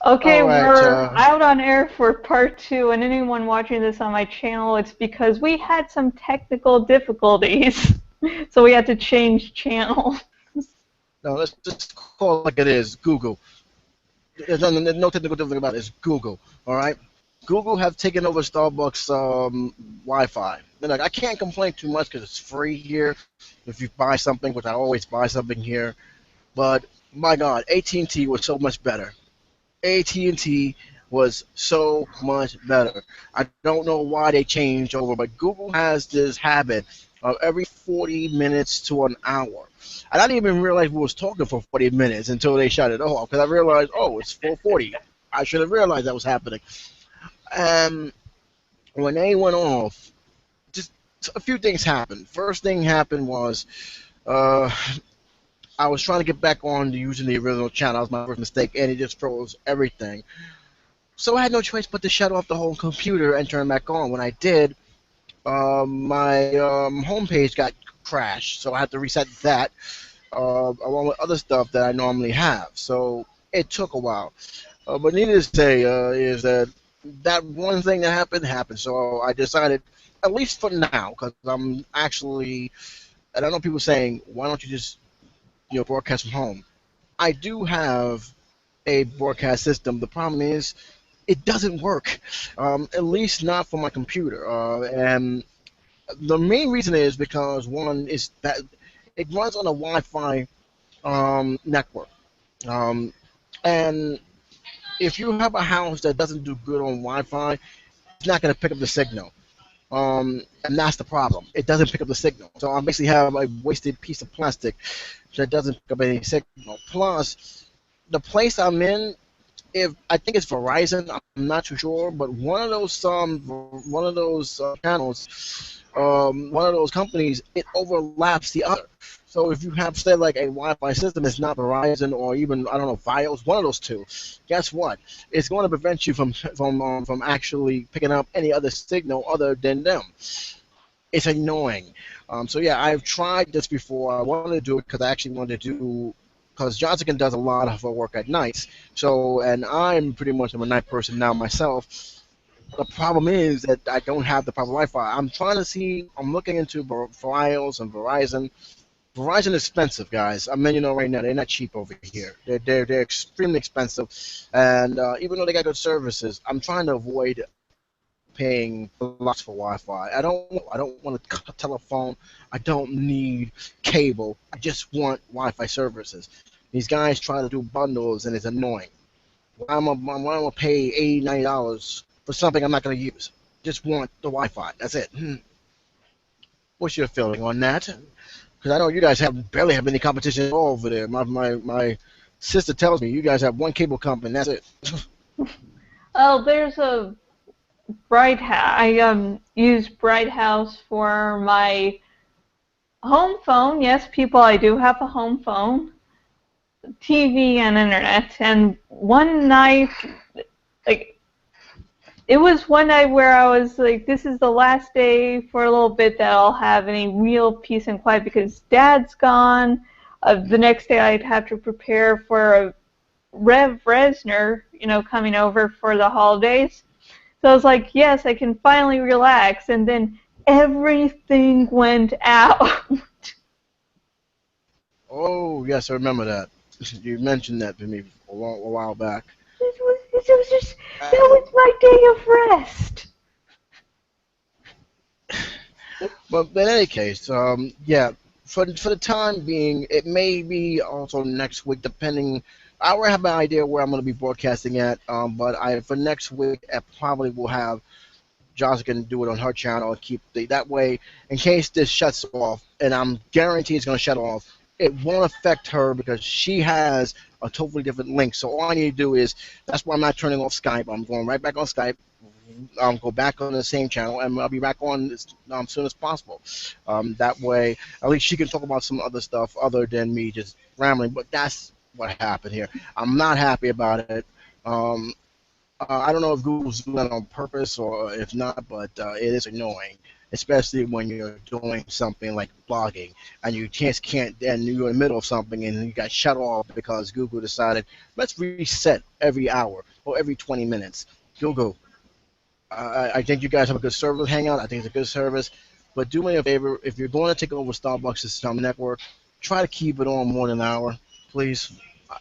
Okay, All right. we're out on air for part two, and anyone watching this on my channel, it's because we had some technical difficulties, so we had to change channel. No, let's just call it like it is. Google. There's no technical difficulty about it. It's Google. All right. Google have taken over Starbucks Wi-Fi. And like, I can't complain too much because it's free here. If you buy something, which I always buy something here, but my God, AT&T was so much better. AT&T was so much better. I don't know why they changed over, but Google has this habit of every 40 minutes to an hour. And I didn't even realize we was talking for 40 minutes until they shut it off because I realized, oh, it's 4:40. I should have realized that was happening. And when they went off, just a few things happened. First thing happened was uh, I was trying to get back on to using the original channel. That was my first mistake, and it just froze everything. So I had no choice but to shut off the whole computer and turn it back on. When I did, my homepage got crashed, so I had to reset that along with other stuff that I normally have. So it took a while. But needless to say, is that that one thing that happened. So I decided, at least for now, because I'm actually, and I know people saying, why don't you just broadcast from home? I do have a broadcast system. The problem is it doesn't work, at least not for my computer. And the main reason is because one is that it runs on a Wi-Fi network, um, and if you have a house that doesn't do good on Wi-Fi, it's not going to pick up the signal. And that's the problem. It doesn't pick up the signal. So I basically have a wasted piece of plastic that doesn't pick up any signal. Plus, the place I'm in, if I think it's Verizon, I'm not too sure, but one of those channels, one of those companies, it overlaps the other. So if you have say like a Wi-Fi system, it's not Verizon or even I don't know Fios, one of those two. Guess what? It's going to prevent you from actually picking up any other signal other than them. It's annoying. So yeah, I've tried this before. I wanted to do it because I actually wanted to do because Johnson does a lot of her work at nights. So and I'm pretty much a night person now myself. The problem is that I don't have the proper Wi-Fi. I'm trying to see. I'm looking into Fios and Verizon. Verizon is expensive, guys. I'm letting you know right now, they're not cheap over here. They're extremely expensive, and even though they got good services, I'm trying to avoid paying lots for Wi-Fi. I don't want a telephone. I don't need cable. I just want Wi-Fi services. These guys try to do bundles, and it's annoying. Why am I pay $80, $90 for something I'm not going to use? Just want the Wi-Fi. That's it. What's your feeling on that? Because I know you guys have barely have any competition at all over there. My sister tells me you guys have one cable company. That's it. Oh, there's a Bright House. I use Bright House for my home phone. Yes, people, I do have a home phone, TV, and internet. And one night, like it was one night where I was like, this is the last day for a little bit that I'll have any real peace and quiet because Dad's gone. The next day I'd have to prepare for a Rev Resner, coming over for the holidays. So I was like, yes, I can finally relax. And then everything went out. Oh yes, I remember that. You mentioned that to me a while back. It was just, that And was my day of rest. but in any case, yeah, for the time being, it may be also next week, depending. I already have an idea where I'm going to be broadcasting at, but I for next week, I probably will have Johnson can do it on her channel and keep that way in case this shuts off, and I'm guaranteed it's going to shut off. It won't affect her because she has a totally different link. So all I need to do is that's why I'm not turning off Skype. I'm going right back on Skype. Go back on the same channel, and I'll be back on as soon as possible. That way, at least she can talk about some other stuff other than me just rambling. But that's what happened here. I'm not happy about it. Um, I don't know if Google's doing that on purpose or if not, but it is annoying, especially when you're doing something like blogging and you just can't, and you're in the middle of something and you got shut off because Google decided, let's reset every hour or every 20 minutes. Google, I think you guys have a good service with Hangout. I think it's a good service. But do me a favor, if you're going to take over Starbucks' network, try to keep it on more than an hour, please.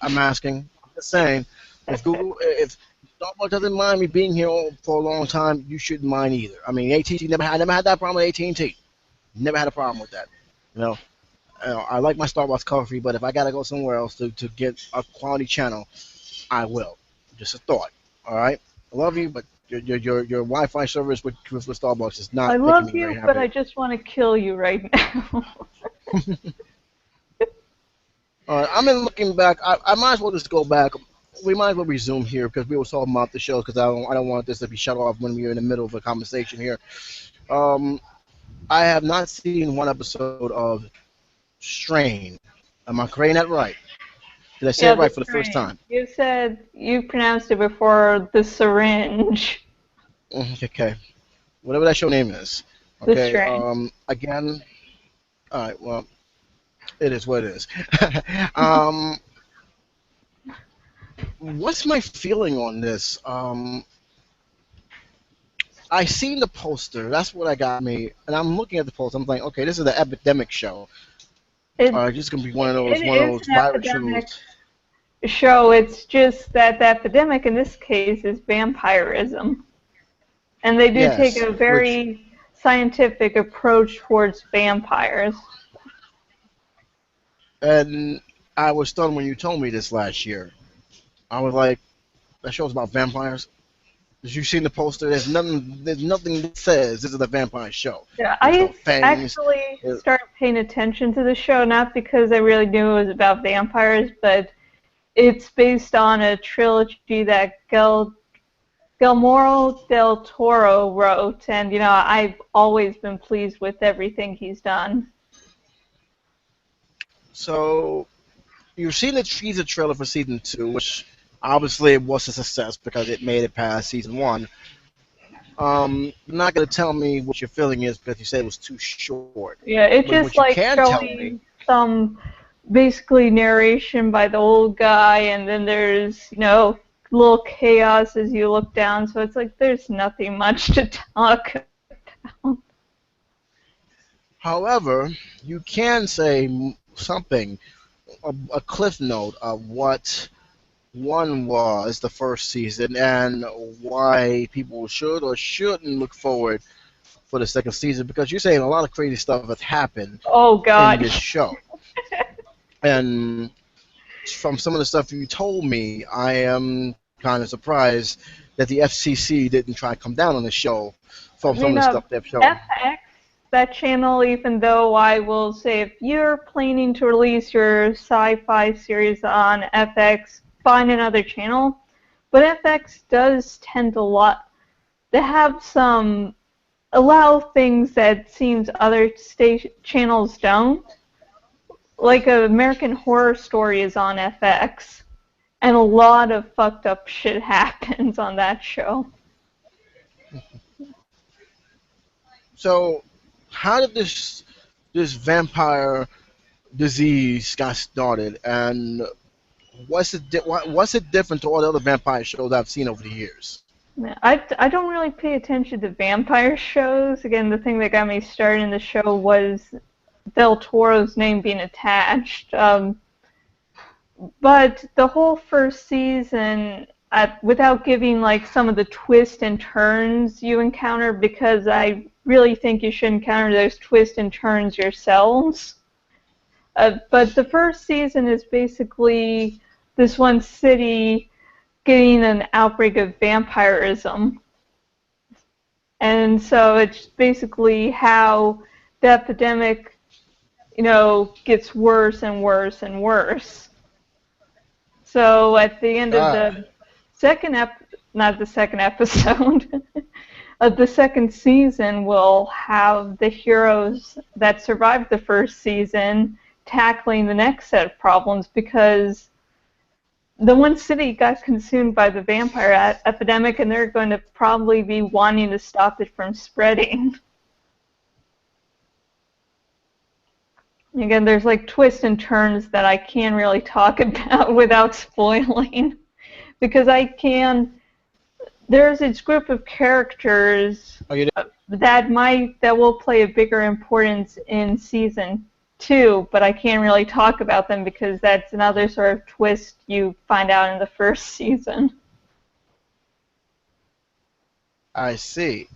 I'm asking. I'm just saying, if Starbucks doesn't mind me being here for a long time, you shouldn't mind either. I mean, AT&T never had that problem with AT&T. Never had a problem with that. You know, I like my Starbucks coffee, but if I gotta go somewhere else to get a quality channel, I will. Just a thought. All right. I love you, but your Wi-Fi service with Starbucks is I not making love me very you, but happy. I just want to kill you right now. All right. I'm in looking back. I might as well just go back. We might as well resume here because we were talking about the show because I don't want this to be shut off when we're in the middle of a conversation here. Um, I have not seen one episode of Strain. Am I creating that right? Did I say Yeah, it the right for the first strain. time? You said you pronounced it before the syringe. Okay. Whatever that show name is. The Okay. strain. Again. All right. Well, it is what it is. um, what's my feeling on this? I seen the poster. That's what I got me, and I'm looking at the poster. I'm like, okay, this is the epidemic show. It This is gonna be it one of is those an pirate epidemic shows. show. It's just that the epidemic in this case is vampirism. And they do take Yes, a which very scientific approach towards vampires. and I was stunned when you told me this last year. I was like, that show's about vampires. Did you seen the poster? There's nothing that says this is a vampire show. Yeah, There's no I fangs. actually There- started paying attention to the show, not because I really knew it was about vampires, but it's based on a trilogy that Guillermo del Toro wrote, and I've always been pleased with everything he's done. So you've seen the teaser trailer for season two, which obviously it was a success because it made it past season one. You're not gonna tell me what your feeling is because you said it was too short. Yeah, it's But just what you like can tell me, showing some basically narration by the old guy, and then there's, little chaos as you look down, so it's like there's nothing much to talk about. however, you can say something, a cliff note of what one was the first season and why people should or shouldn't look forward for the second season because you're saying a lot of crazy stuff has happened Oh, in God. this show. And from some of the stuff you told me, I am kind of surprised that the FCC didn't try to come down on the show I from some of mean, the stuff they've shown. FX, that channel, even though I will say if you're planning to release your sci-fi series on FX, find another channel. But FX does tend to have some allow things that seems other channels don't. Like American Horror Story is on FX, and a lot of fucked up shit happens on that show. So, how did this vampire disease got started, and what's it different to all the other vampire shows I've seen over the years? I don't really pay attention to vampire shows. Again, the thing that got me started in the show was Del Toro's name being attached. But the whole first season, without giving like some of the twists and turns you encounter, because I really think you should encounter those twists and turns yourselves. But the first season is basically this one city getting an outbreak of vampirism. And so it's basically how the epidemic, gets worse and worse and worse. So at the end of Ah, the not the second episode, of the second season, we'll have the heroes that survived the first season tackling the next set of problems because the one city got consumed by the vampire epidemic, and they're going to probably be wanting to stop it from spreading. Again, there's like twists and turns that I can't really talk about without spoiling, because I can. There's this group of characters that will play a bigger importance in season 2, but I can't really talk about them because that's another sort of twist you find out in the first season. I see.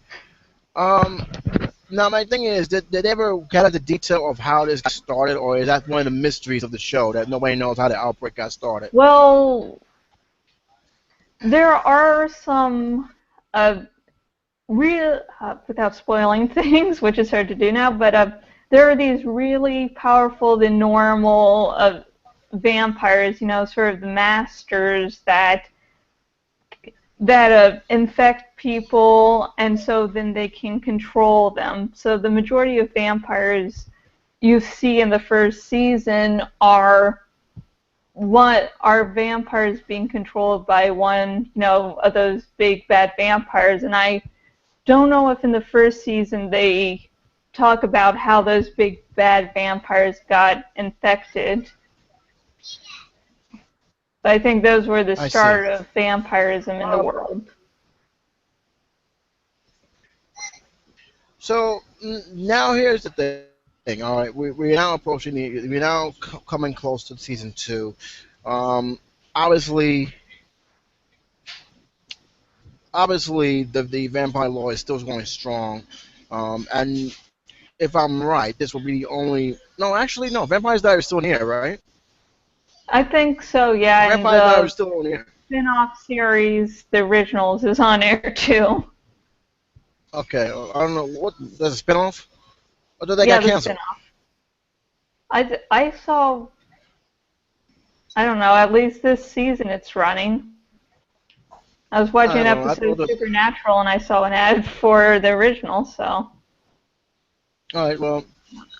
Now my thing is, did they ever get into the detail of how this got started, or is that one of the mysteries of the show that nobody knows how the outbreak got started? Well, there are some without spoiling things, which is hard to do now, but there are these really powerful, the normal vampires, sort of the masters that infect people, and so then they can control them. So the majority of vampires you see in the first season are vampires being controlled by one, of those big bad vampires. And I don't know if in the first season they talk about how those big bad vampires got infected. But I think those were the start of vampirism in the world. So now here's the thing. All right, we're now approaching we're now coming close to season 2. Obviously, the vampire law is still going strong, and if I'm right, this will be the only. No, actually, no. Vampire's Diary is still in the air, right? I think so, yeah. Vampire's Diary is still on the air. Spin-off series, the originals, is on air too. Okay, I don't know what. There's a spin-off, or did they get canceled? Spin-off. I saw. I don't know. At least this season, it's running. I was watching an episode of Supernatural, and I saw an ad for the original. So. All right. Well,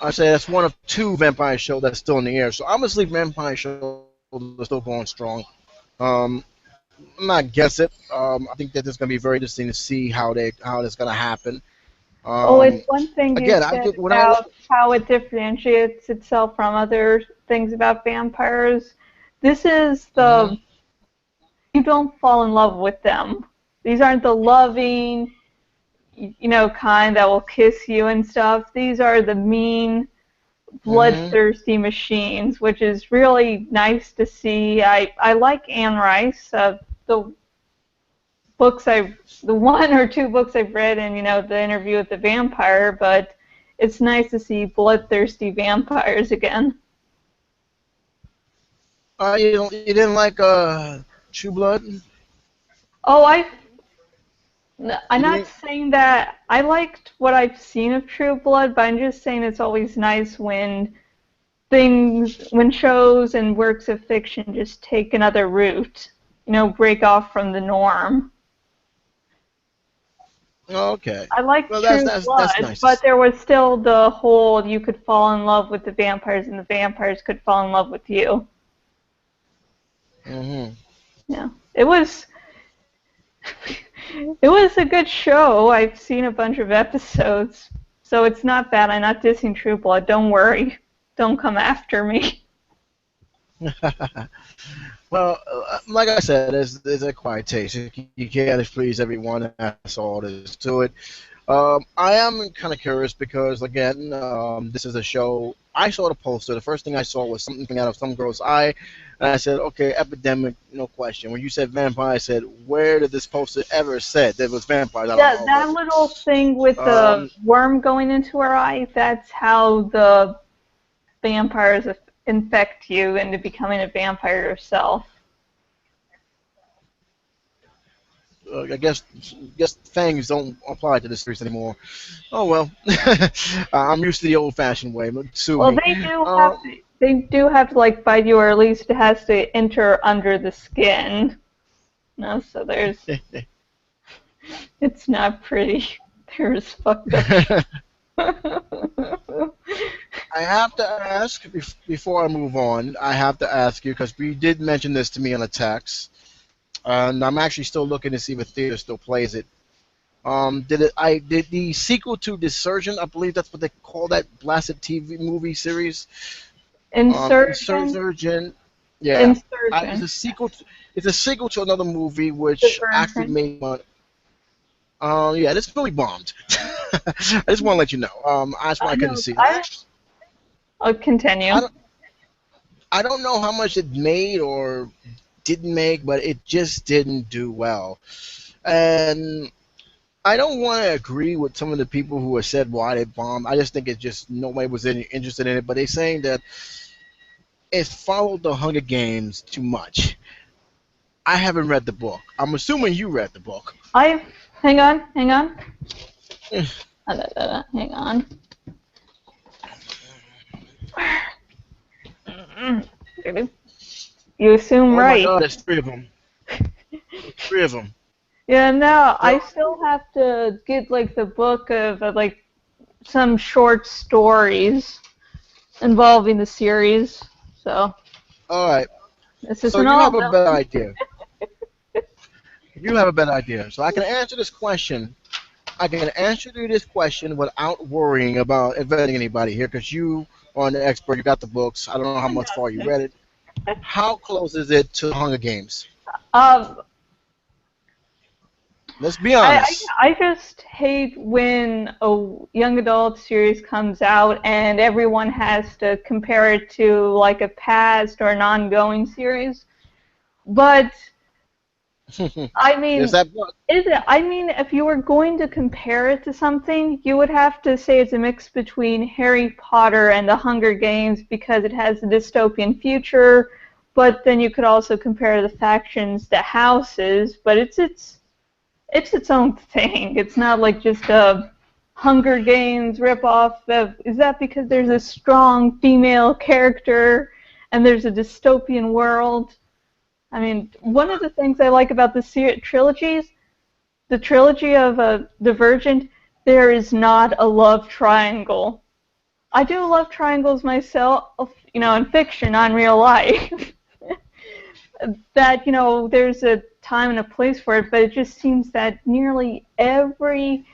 I say that's one of 2 vampire shows that's still in the air. So obviously, vampire shows are still going strong. I'm not guessing. I think that it's going to be very interesting to see how this going to happen. It's one thing you said about how it differentiates itself from other things about vampires. This is the you don't fall in love with them. These aren't the loving, kind that will kiss you and stuff. These are the mean, bloodthirsty machines, which is really nice to see. I like Anne Rice. The one or 2 books I've read, and the Interview with the Vampire, but it's nice to see bloodthirsty vampires again. You didn't like True Blood? Oh, I'm not saying that. I liked what I've seen of True Blood, but I'm just saying it's always nice when shows and works of fiction just take another route, break off from the norm. Okay. I like True Blood, that's nice. But there was still the whole you could fall in love with the vampires and the vampires could fall in love with you. Yeah. It was a good show. I've seen a bunch of episodes, so it's not bad. I'm not dissing True Blood. Don't worry. Don't come after me. Well, like I said, there's a quiet taste. You can't please everyone. That's all there is to it. I am kind of curious because, again, this is a show. I saw the poster. The first thing I saw was something out of some girl's eye. And I said, okay, epidemic, no question. When you said vampire, I said, where did this poster ever said there was vampires? Yeah, that little thing with the worm going into her eye, that's how the vampires infect you into becoming a vampire yourself. I guess fangs don't apply to this series anymore. Oh well, I'm used to the old-fashioned way. Well, they do have to like bite you, or at least it has to enter under the skin. So there's, it's not pretty. There's fucked up. I have to ask before I move on. I have to ask you because we did mention this to me on a text, and I'm actually still looking to see if the theater still plays it. Did the sequel to Desurgent? I believe that's what they call that blasted TV movie series. Insurgent, Insurgent. Yeah, it's Insurgent, a sequel. It's a sequel to another movie which actually Divergent. made money. Yeah, this movie bombed. I just want to let you know. That's why I couldn't No, see it. Actually, I'll I continue. don't, I don't know how much it made or didn't make, but it just didn't do well. And I don't want to agree with some of the people who have said why they bombed. I just think it's just nobody was any interested in it. But they're saying that it followed the Hunger Games too much. I haven't read the book. I'm assuming you read the book. I hang on, hang on. You assume Oh my right. God, there's three of them. Three of them. Yeah, no, I Well, still have to get like the book of like some short stories involving the series. So all right. this So isn't you all have a though. better idea. You have a better idea. So I can answer this question. I can answer to this question without worrying about offending anybody here, because you are an expert. You got the books. I don't know how much far you read it. How close is it to Hunger Games? Um, Let's be I, honest. I I just hate when a young adult series comes out and everyone has to compare it to like a past or an ongoing series. But I There's mean, that book. is it? I mean, if you were going to compare it to something, you would have to say it's a mix between Harry Potter and the Hunger Games because it has a dystopian future. But then you could also compare the factions to houses. But it's its own thing. It's not like just a Hunger Games ripoff. Is that because there's a strong female character and there's a dystopian world? I mean, one of the things I like about the trilogies, the trilogy of Divergent, there is not a love triangle. I do love triangles myself, in fiction, not in real life. That, there's a time and a place for it, but it just seems that nearly every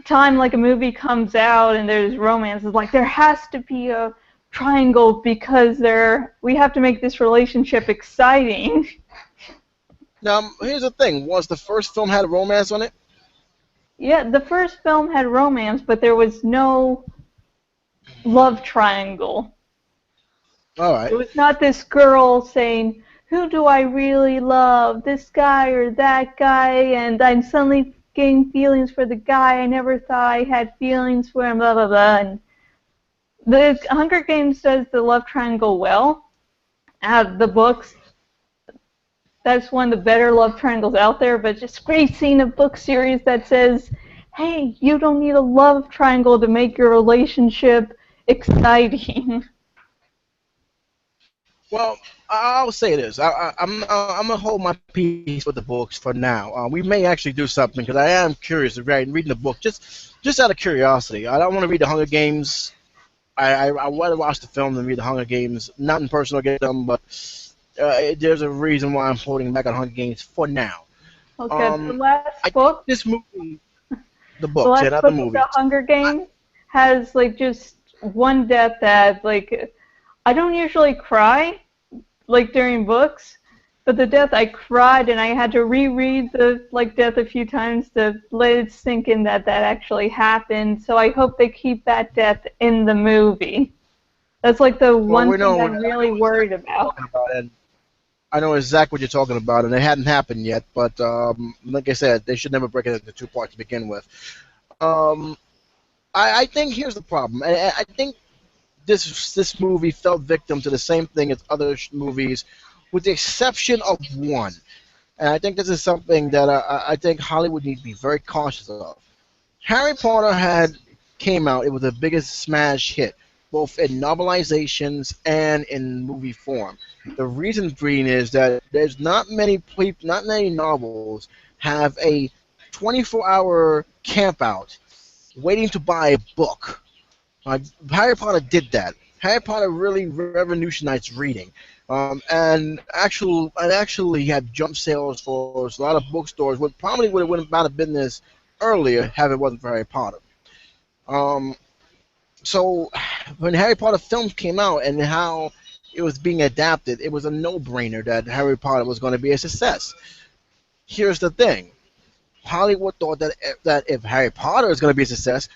time like a movie comes out and there's romance, it's like there has to be a triangle because we have to make this relationship exciting. Now, here's the thing. Was the first film had a romance on it? Yeah, the first film had romance, but there was no love triangle. All It right. was not this girl saying, who do I really love, this guy or that guy, and I'm suddenly getting feelings for the guy I never thought I had feelings for, and blah, blah, blah. And the Hunger Games does the love triangle well. Out of the books, that's one of the better love triangles out there, but just great seeing a book series that says, hey, you don't need a love triangle to make your relationship exciting. Well, I'll say this. I'm gonna hold my peace with the books for now. We may actually do something because I am curious of reading the book just out of curiosity. I don't want to read the Hunger Games. I want to watch the film than read the Hunger Games. Nothing personal against them, but there's a reason why I'm holding back on Hunger Games for now. Okay, I think this movie, the the books, yeah, last not the book of the movies. Hunger Games has like just one death that like I don't usually cry like during books, but the death I cried and I had to reread the like death a few times to let it sink in that that actually happened. So I hope they keep that death in the movie. That's like the Well, one we thing know. I I'm really know worried exactly what you're about. talking about, and I know exactly what you're talking about, and it hadn't happened yet. But like I said, they should never break it into two parts to begin with. Um, I think here's the problem. I think this movie fell victim to the same thing as other movies, with the exception of one. And I think this is something that I think Hollywood needs to be very cautious of. Harry Potter had came out; it was the biggest smash hit, both in novelizations and in movie form. The reason being is that there's not many novels have a 24-hour camp out waiting to buy a book. Harry Potter did that. Harry Potter really revolutionized reading, and actually had jump sales for a lot of bookstores. What probably would not have been this earlier had it wasn't for Harry Potter. Um, so when Harry Potter films came out and how it was being adapted, it was a no-brainer that Harry Potter was going to be a success. Here's the thing: Hollywood thought that if Harry Potter is going to be a success,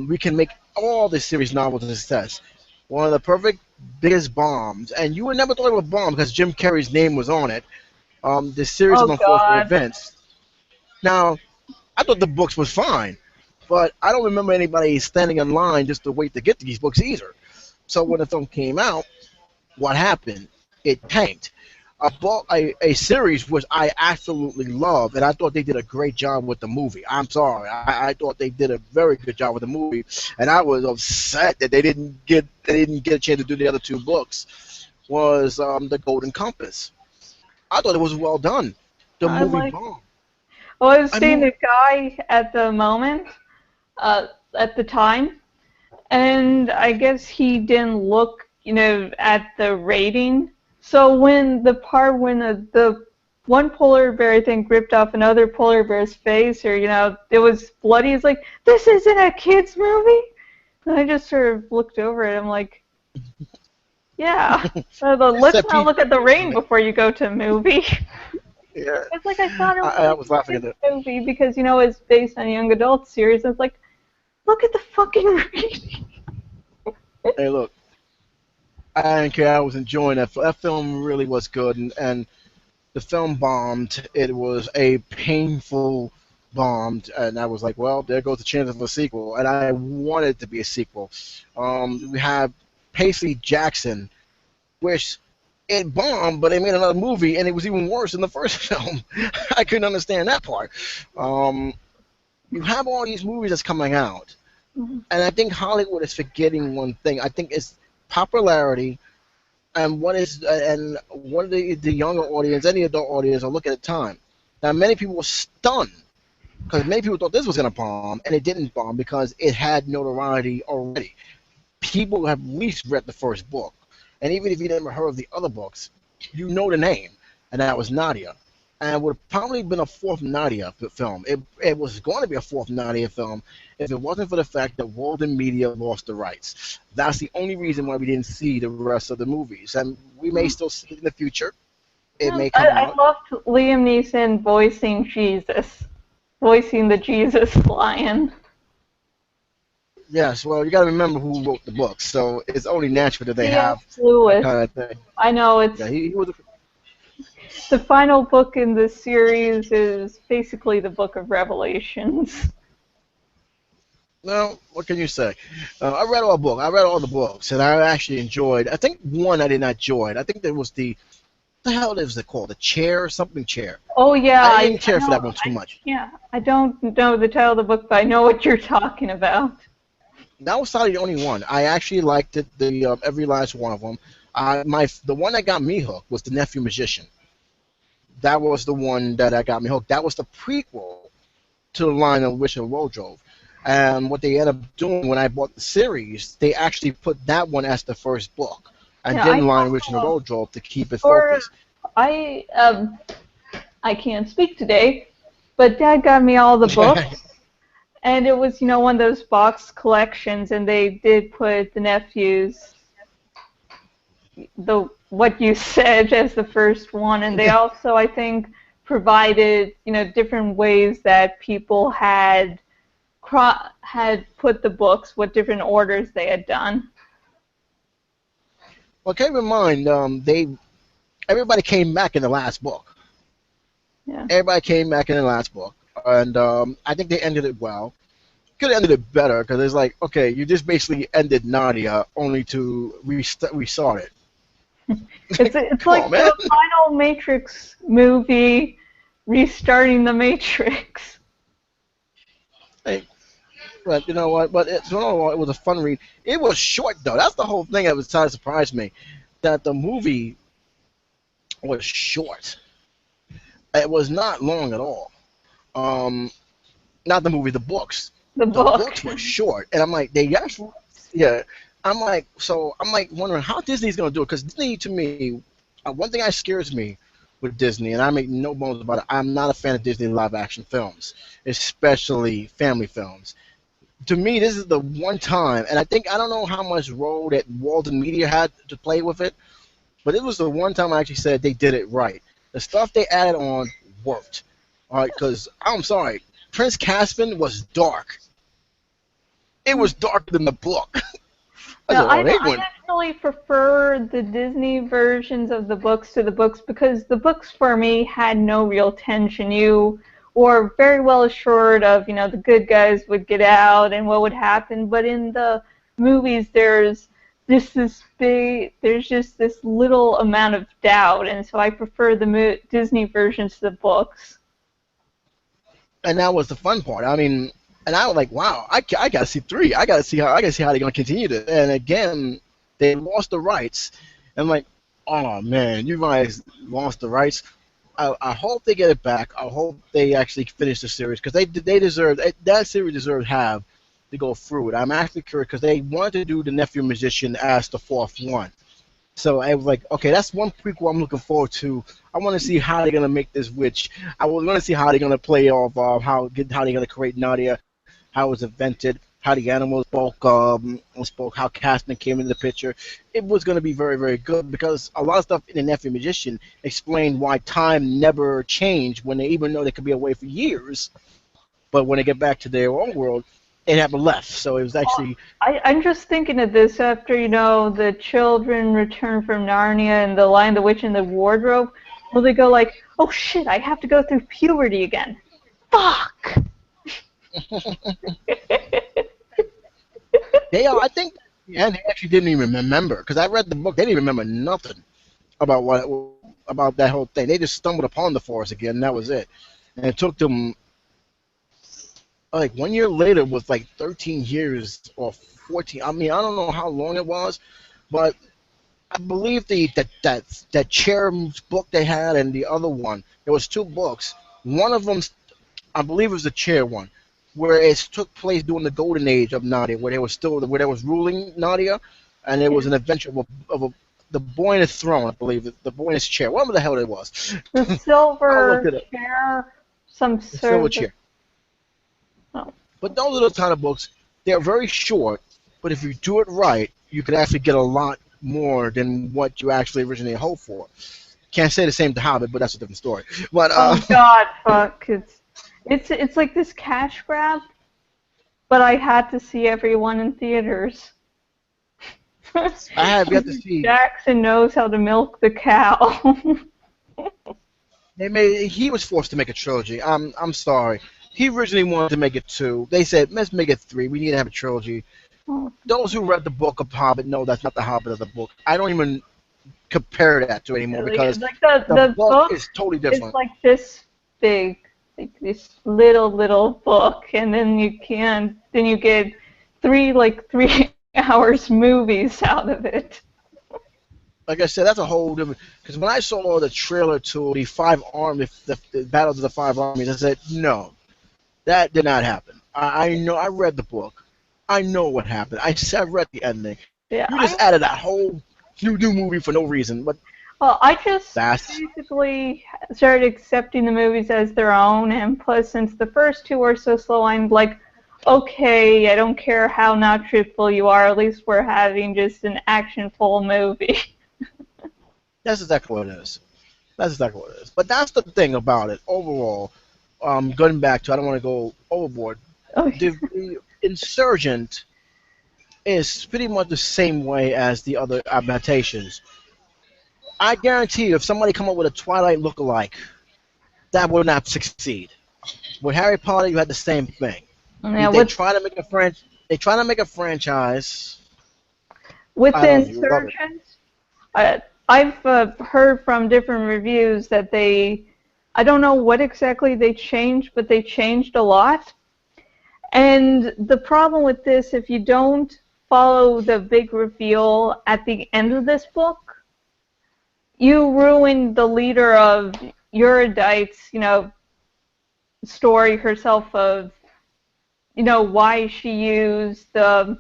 we can make all the series novels a success. One of the perfect biggest bombs, and you would never thought it was a bomb because Jim Carrey's name was on it. The series of Oh unfortunate God. events. Now, I thought the books was fine, but I don't remember anybody standing in line just to wait to get to these books either. So when the film came out, what happened? It tanked. A series which I absolutely love, and I thought they did a great job with the movie. I'm sorry, I thought they did a very good job with the movie, and I was upset that they didn't get a chance to do the other two books. Was the Golden Compass? I thought it was well done. The I movie like. bomb. Well, I was I seeing mean, the guy at the moment, at the time, and I guess he didn't look, at the rating. So when the part when the one polar bear I think ripped off another polar bear's face, or it was bloody, he's like, "This isn't a kids movie." And I just sort of looked over it. I'm like, "Yeah." So let's except not Pete. look at the rain before you go to a movie. Yeah, It's like I thought it was I like was a laughing at kids that. movie because it's based on a young adult series. And it's like, look at the fucking rating. Hey, look, I didn't care. I was enjoying that. That film really was good, and the film bombed. It was a painful bombed, and I was like, well, there goes the chance of a sequel, and I wanted it to be a sequel. We have Paisley Jackson, which it bombed, but they made another movie, and it was even worse than the first film. I couldn't understand that part. Um, you have all these movies that's coming out, and I think Hollywood is forgetting one thing. I think it's popularity and what the younger audience, any adult audience, are looking at time. Now, many people were stunned because many people thought this was going to bomb, and it didn't bomb because it had notoriety already. People have at least read the first book, and even if you never heard of the other books, you know the name, and that was Nadia. And it would have probably been a fourth Nadia film. It was going to be a fourth Nadia film if it wasn't for the fact that Walden Media lost the rights. That's the only reason why we didn't see the rest of the movies. And we may still see it in the future. It I, may come I out. loved Liam Neeson voicing the Jesus lion. Yes, well, you got to remember who wrote the books, so it's only natural that they C.S. have that Lewis. kind of thing. I know Yeah, it's he was. the final book in the series is basically the Book of Revelations. Well, what can you say? I read all book. I read all the books, and I actually enjoyed. I think one I did not enjoy. I think there was the hell is it called? The chair or something chair. Oh yeah, I I, didn't I care for know. that one too much. Yeah, I don't know the title of the book, but I know what you're talking about. That was probably the only one. I actually liked it. The every last one of them. The one that got me hooked was the Nephew Magician. That was the one that got me hooked. That was the prequel to the line of Witch and Wardrobe. And what they ended up doing when I bought the series, they actually put that one as the first book, and Yeah, then Lion, Witch, and the Wardrobe to keep it or focused. I I can't speak today, but Dad got me all the books, and it was one of those box collections, and they did put the nephews the what you said as the first one, and they also I think provided different ways that people had put the books, what different orders they had done. Well, keep in mind, everybody came back in the last book. Yeah. Everybody came back in the last book, and I think they ended it well. Could have ended it better because it's like, okay, you just basically ended Nadia only to restart it. It's Come like on, man. the final Matrix movie restarting the Matrix. Hey, but you know what? But it was a fun read. It was short though. That's the whole thing that was kind of surprised me, that the movie was short. It was not long at all. Um, Not the movie, the books. The The book. books were short, and I'm like, they actually, yeah. I'm like wondering how Disney's gonna do it because Disney to me, one thing that scares me with Disney, and I make no bones about it, I'm not a fan of Disney live action films, especially family films. To me, this is the one time, and I don't know how much role that Walden Media had to play with it, but it was the one time I actually said they did it right. The stuff they added on worked. All right, because I'm sorry, Prince Caspian was dark. It was darker than the book. I No, said, oh, they I went. actually prefer the Disney versions of the books to the books because the books for me had no real tension. You were very well assured of, the good guys would get out and what would happen. But in the movies, there's just this little amount of doubt, and so I prefer the Disney versions to the books. And that was the fun part. I mean, and I was like, wow, I gotta see three. I gotta see how they're gonna continue this. And again, they lost the rights. And I'm like, oh man, you guys lost the rights. I hope they get it back. I hope they actually finish the series because they deserve that series deserves have to go through it. I'm actually curious because they wanted to do the nephew magician as the fourth one. So I was like, okay, that's one prequel I'm looking forward to. I want to see how they're gonna make this witch. I want to see how they're gonna play off how they're gonna create Nadia, how it was invented, how the animals spoke, how Casper came into the picture. It was gonna be very very good because a lot of stuff in the Nephew Magician explained why time never changed when they even though they could be away for years, but when they get back to their own world, it happened left. So it was actually I'm just thinking of this after, the children return from Narnia and the Lion, the Witch, and the Wardrobe. Will they go like, oh shit, I have to go through puberty again. Fuck! they are. I think and they actually didn't even remember because I read the book. They didn't remember nothing about about that whole thing. They just stumbled upon the forest again, and that was it. And it took them like 1 year later with like 13 years or 14. I mean, I don't know how long it was, but I believe that Cherub's book they had and the other one. There was two books. One of them, I believe, it was the Chair one, where it took place during the golden age of Nadia, where they was ruling Nadia, and it was an adventure the boy in his throne, I believe, the boy in his chair, whatever the hell it was. The I'll look silver it up. chair, some The silver sort of. chair. Oh. But those little kind of books, they're very short, but if you do it right, you can actually get a lot more than what you actually originally hoped for. Can't say the same to Hobbit, but that's a different story. But Oh God, fuck! It's like this cash grab, but I had to see everyone in theaters. I have yet to see. Jackson knows how to milk the cow. He was forced to make a trilogy. I'm sorry. He originally wanted to make it two. They said let's make it three. We need to have a trilogy. Those who read the book of Hobbit know that's not the Hobbit of the book. I don't even compare that to anymore because like the the book book is totally is different. like this big, like this little book, and then you get three hours movies out of it. Like I said, that's a whole different. Because when I saw the trailer to the Battles of the Five Armies, I said no, that did not happen. I know. I read the book. I know what happened. I read the ending. Yeah, You just added that whole new movie for no reason. But well, I just that's basically started accepting the movies as their own, and plus, since the first two were so slow, I'm like, okay, I don't care how not truthful you are, at least we're having just an action-full movie. that's exactly what it is. That's exactly what it is. But that's the thing about it overall. Going back to, I don't want to go overboard. The Insurgent is pretty much the same way as the other adaptations. I guarantee you, if somebody come up with a Twilight look-alike, that would not succeed. With Harry Potter, you had the same thing. Yeah, They try to make a They try to make a franchise. with I the don't know. You love it. Insurgents, I've heard from different reviews that I don't know what exactly they changed, but they changed a lot. And the problem with this, if you don't follow the big reveal at the end of this book, you ruin the leader of Eurydice's, story herself of why she used the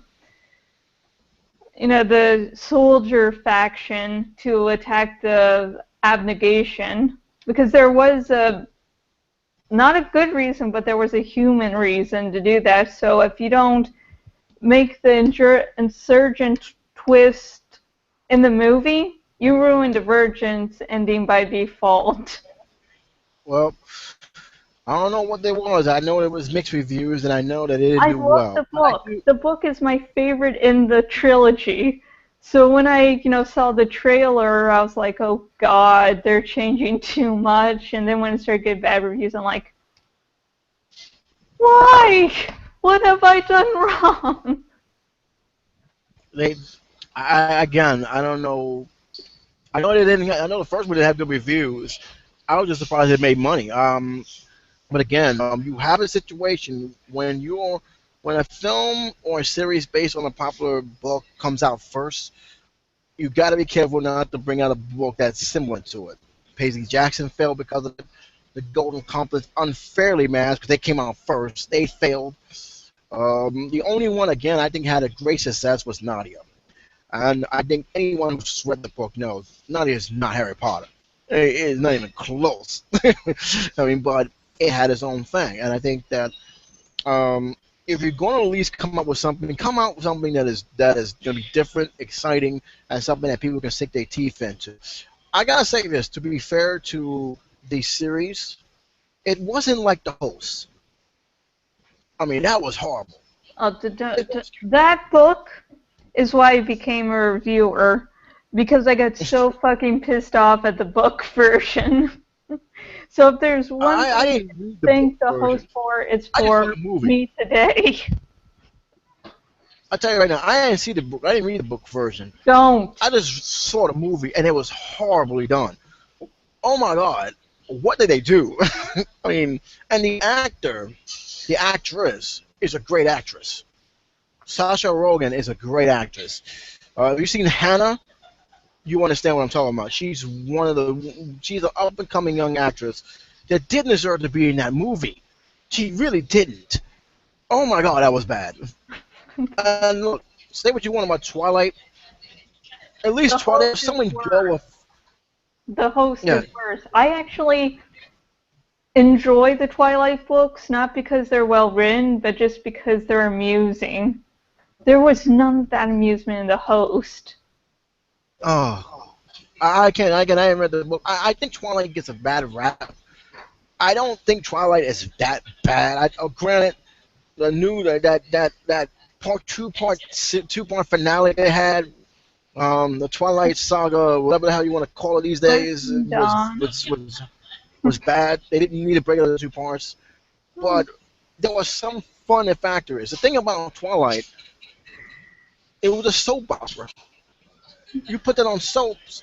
soldier faction to attack the abnegation, because there was not a good reason, but there was a human reason to do that. So if you don't make the insurgent twist in the movie, you ruin Divergent's ending by default. Well, I don't know what they was. I know it was mixed reviews, and I know that it didn't I do love well. the book. The book is my favorite in the trilogy. So when I, saw the trailer, I was like, oh God, they're changing too much. And then when it started getting bad reviews, I'm like, why? What have I done wrong? They, again, I don't know. I know they didn't. I know the first one didn't have good reviews. I was just surprised it made money. But again, you have a situation when a film or a series based on a popular book comes out first, you got to be careful not to bring out a book that's similar to it. Paisley Jackson failed because of it. The Golden Compass unfairly matched because they came out first. They failed. The only one, again, I think had a great success was Nadia. And I think anyone who's read the book knows Nadia is not Harry Potter. It is not even close. I mean, but it had its own thing. And I think that if you're going to at least come out with something, come out with something that is going to be different, exciting, and something that people can sink their teeth into. I gotta say this, to be fair to the series, it wasn't like The Host. I mean, that was horrible. That book is why I became a reviewer, because I got so fucking pissed off at the book version. So if there's one thing to thank the host for, it's for me today. I'll tell you right now, I didn't see the book. I didn't read the book version. Don't. I just saw the movie, and it was horribly done. Oh my God, what did they do? I mean, and the actress is a great actress. Saoirse Ronan is a great actress. Have you seen Hannah? You understand what I'm talking about. She's an up and coming young actress that didn't deserve to be in that movie. She really didn't. Oh my God, that was bad. And look, say what you want about Twilight. At least Twilight, someone go with. The Host is worse. I actually enjoy the Twilight books, not because they're well written, but just because they're amusing. There was none of that amusement in The Host. Oh, I haven't read the book. I think Twilight gets a bad rap. I don't think Twilight is that bad. Granted, the new that two-part finale they had, the Twilight Saga, whatever the hell you want to call it these days, was bad. They didn't need to break it into 2 parts, but there was some fun factors. The thing about Twilight, it was a soap opera. You put that on soaps,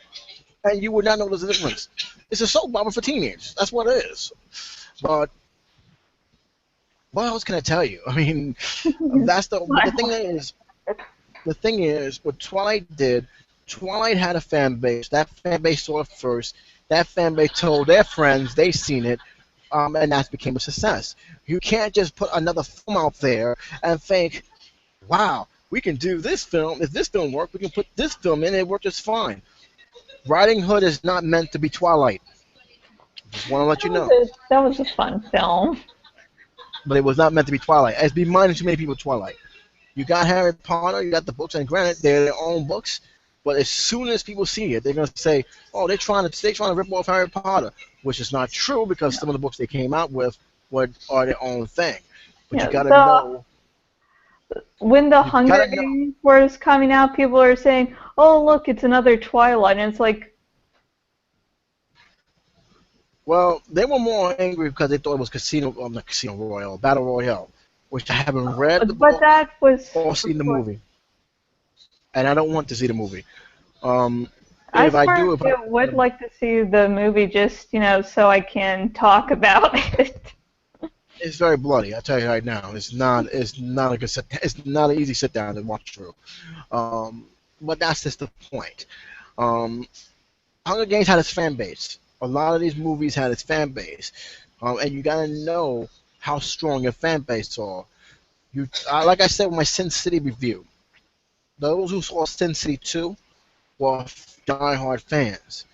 and you would not know there's a difference. It's a soap opera for teenagers. That's what it is. But what else can I tell you? I mean, that's the thing is. The thing is, what Twilight did, Twilight had a fan base. That fan base saw it first. That fan base told their friends they seen it, and that became a success. You can't just put another film out there and think, wow, we can do this film. If this film worked, we can put this film in. It worked just fine. Riding Hood is not meant to be Twilight. Just want to let you know. That was a fun film. But it was not meant to be Twilight. It's been minding too many people Twilight. You got Harry Potter, you got the books, and granted, they're their own books. But as soon as people see it, they're gonna say, "Oh, they're trying to rip off Harry Potter," which is not true because some of the books they came out with are their own thing. But you gotta know. When the Hunger Games was coming out, people are saying, "Oh, look, it's another Twilight," and it's like. Well, they were more angry because they thought it was not Casino Royale, Battle Royale, which I haven't read the book that was or seen the movie, and I don't want to see the movie. I would like to see the movie just so I can talk about it. It's very bloody. I tell you right now, it's not a good it's not an easy sit down to watch through. But that's just the point. Hunger Games had its fan base. A lot of these movies had its fan base, and you gotta know how strong your fan base are. Like I said with my Sin City review, those who saw Sin City 2 were diehard fans.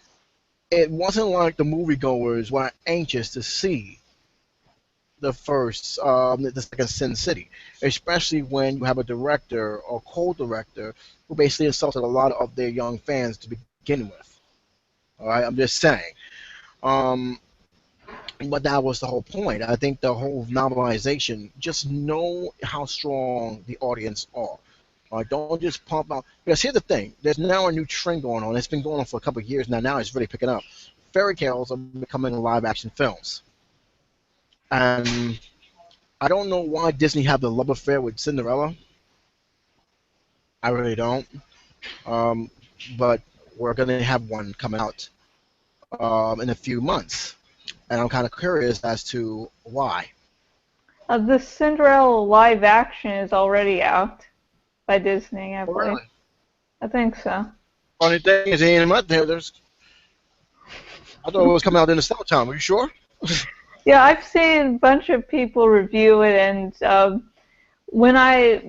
It wasn't like the moviegoers were anxious to see the second Sin City, especially when you have a director or co-director who basically insulted a lot of their young fans to begin with. All right, I'm just saying. Um, but that was the whole point. I think the whole novelization, just know how strong the audience are. All right, don't just pump out. Because here's the thing: there's now a new trend going on. It's been going on for a couple of years now. Now it's really picking up. Fairy tales are becoming live action films, and I don't know why Disney have the love affair with Cinderella. I really don't. Um, but we're gonna have one coming out in a few months, and I'm kind of curious as to why. The Cinderella live action is already out by Disney, I Oh, believe. really? I think so. Funny thing is, ain't much there. I thought it was coming out in the summertime. Are you sure? Yeah, I've seen a bunch of people review it, and when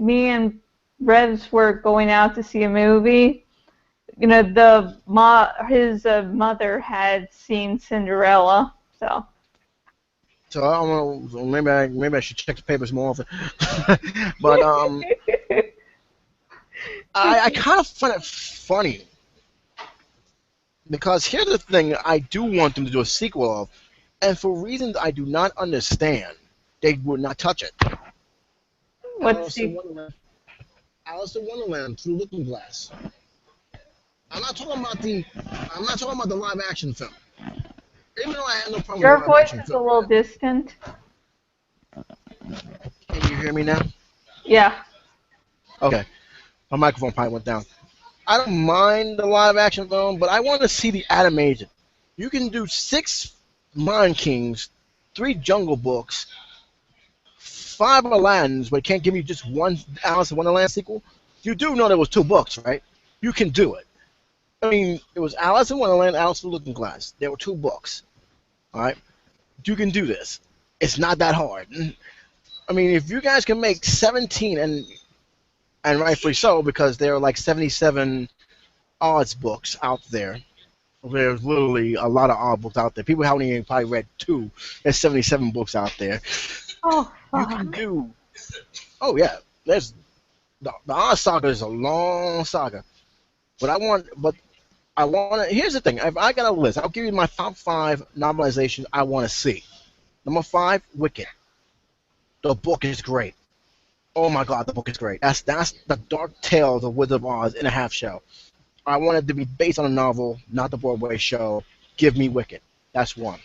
me and Revs were going out to see a movie, his mother had seen Cinderella, so. So I don't know. So maybe I should check the papers more often. But I kind of find it funny because here's the thing: I do want them to do a sequel of, and for reasons I do not understand, they would not touch it. What's Alice in the Wonderland. Alice in Wonderland through Looking Glass. I'm not talking about the. I'm not talking about the live action film. Even though I have no problem with the Your live voice action is a film. little distant. Can you hear me now? Yeah. Okay, my microphone probably went down. I don't mind the live action film, but I want to see the animated. You can do six Lion Kings, three Jungle Books, five Aladdins, but can't give me just one Alice in Wonderland sequel. You do know there was two books, right? You can do it. I mean, it was Alice in Wonderland, Alice in the Looking Glass. There were two books. All right, you can do this. It's not that hard. I mean, if you guys can make 17 and rightfully so because there are like 77 odds books out there. There's literally a lot of odd books out there. People haven't even probably read two. There's 77 books out there. Oh, You can fuck. do. Oh yeah, there's the Oz Saga is a long saga. But I want to. Here's the thing. If I got a list, I'll give you my top five novelizations I want to see. Number five, Wicked. The book is great. Oh my God, the book is great. That's the Dark Tales of Wizard of Oz in a half shell. I want it to be based on a novel, not the Broadway show. Give me Wicked. That's one.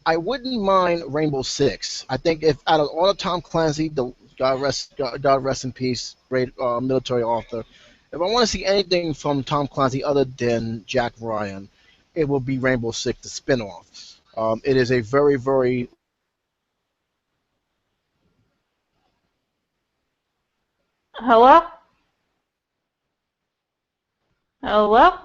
I wouldn't mind Rainbow Six. I think if out of all of Tom Clancy, the God rest in peace, great military author. If I want to see anything from Tom Clancy other than Jack Ryan, it will be Rainbow Six, the spinoff. It is a very, very Hello? Hello?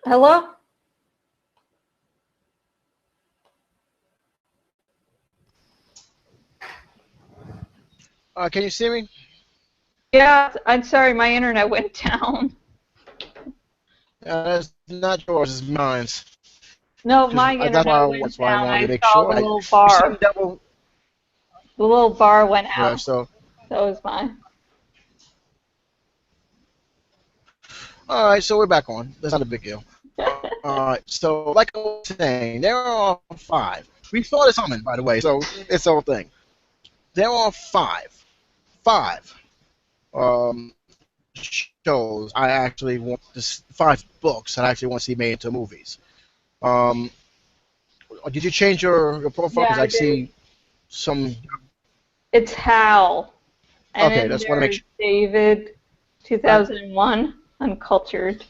Hello? Can you see me? Yeah, I'm sorry, my internet went down. It's not yours, it's mine. No, Because my internet went that's why I down. wanted to I make saw sure. the little You seem bar. double. The little bar went Yeah. out. So, That was mine. all right. So we're back on. That's not a big deal. So like I was saying, there are five. We saw this coming, by the way. So it's the whole thing. There are five um, shows I actually want this five books that I actually want to see made into movies. Um, did you change your profile? Yeah, Because I I did. see some. It's Hal. And Okay, then just want to make there's sure. David, I, 2001, Uncultured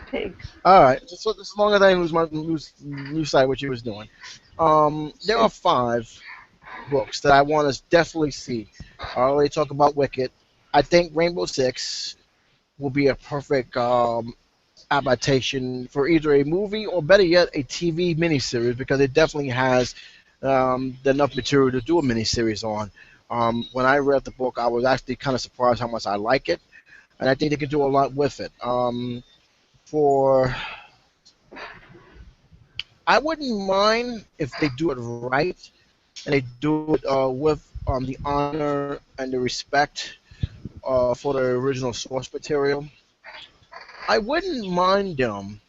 Pigs. all right, just as long as I didn't lose sight of what you was doing. There are five books that I want to definitely see. I already talked about Wicked. I think Rainbow Six will be a perfect adaptation for either a movie or better yet a TV miniseries because it definitely has enough material to do a miniseries on. When I read the book, I was actually kind of surprised how much I like it, and I think they can do a lot with it. For I wouldn't mind if they do it right and they do it with the honor and the respect for the original source material. I wouldn't mind them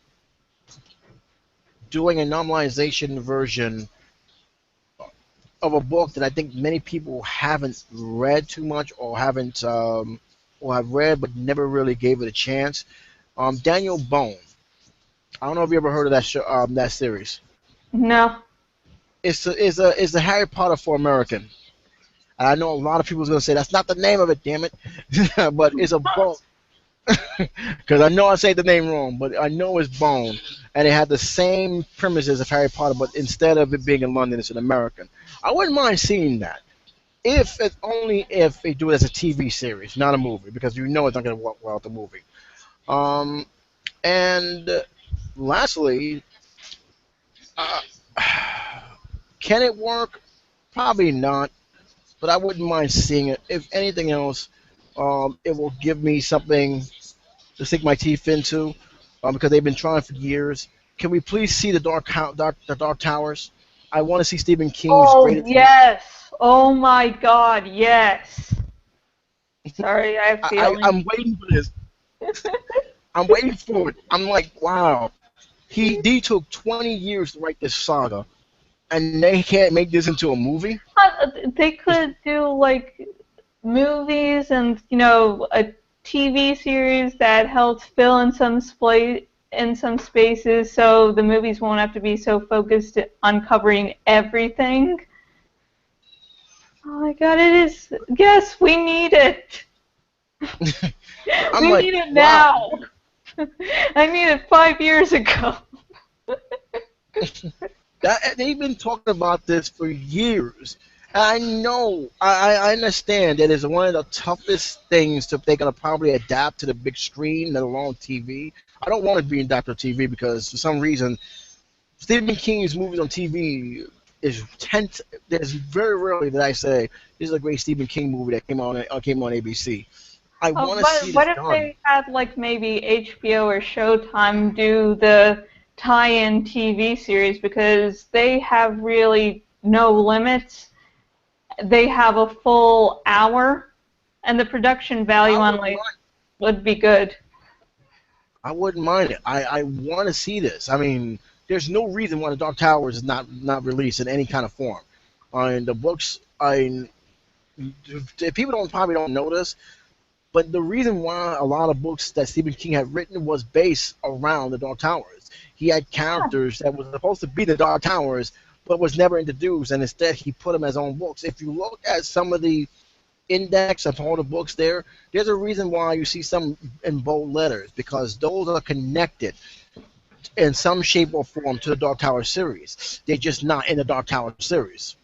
doing a novelization version of a book that I think many people haven't read too much or have read but never really gave it a chance. Daniel Bone. I don't know if you ever heard of that series. No. It's the Harry Potter for American. And I know a lot of people are going to say that's not the name of it, damn it. But it's a book because I know I say the name wrong, but I know it's Bone, and it had the same premises of Harry Potter, but instead of it being in London, it's in American. I wouldn't mind seeing that. If it's only if they do it as a TV series, not a movie, because you know it's not going to work well with the movie. Um, and lastly, uh, can it work? Probably not, but I wouldn't mind seeing it. If anything else, it will give me something to sink my teeth into, because they've been trying for years. Can we please see the Dark Towers? I want to see Stephen King's Oh, greatest. yes. Oh, my God, yes. Sorry, I have feelings. I'm waiting for this. I'm waiting for it. I'm like, wow. He took 20 years to write this saga, and they can't make this into a movie. They could do, like, movies and, a TV series that helps fill in some spaces so the movies won't have to be so focused on covering everything. Oh my God, it is. Yes, we need it. I'm We like, need it wow. now. I need it 5 years ago. They've been talking about this for years. I know, I understand that it's one of the toughest things that they're gonna probably adapt to the big screen, let alone TV. I don't want to be adapted to TV because for some reason Stephen King's movies on TV is there's very rarely that I say this is a great Stephen King movie that came on ABC. I want to see But this what if done. they had like maybe HBO or Showtime do the tie-in TV series because they have really no limits. They have a full hour, and the production value I on wouldn't like mind. would be good. I wouldn't mind it. I want to see this. I mean, there's no reason why the Dark Towers is not released in any kind of form. And the books, people don't probably don't know this, but the reason why a lot of books that Stephen King had written was based around the Dark Towers. He had characters that were supposed to be the Dark Towers, but was never introduced, and instead he put them as own books. If you look at some of the index of all the books there, there's a reason why you see some in bold letters because those are connected in some shape or form to the Dark Tower series. They're just not in the Dark Tower series.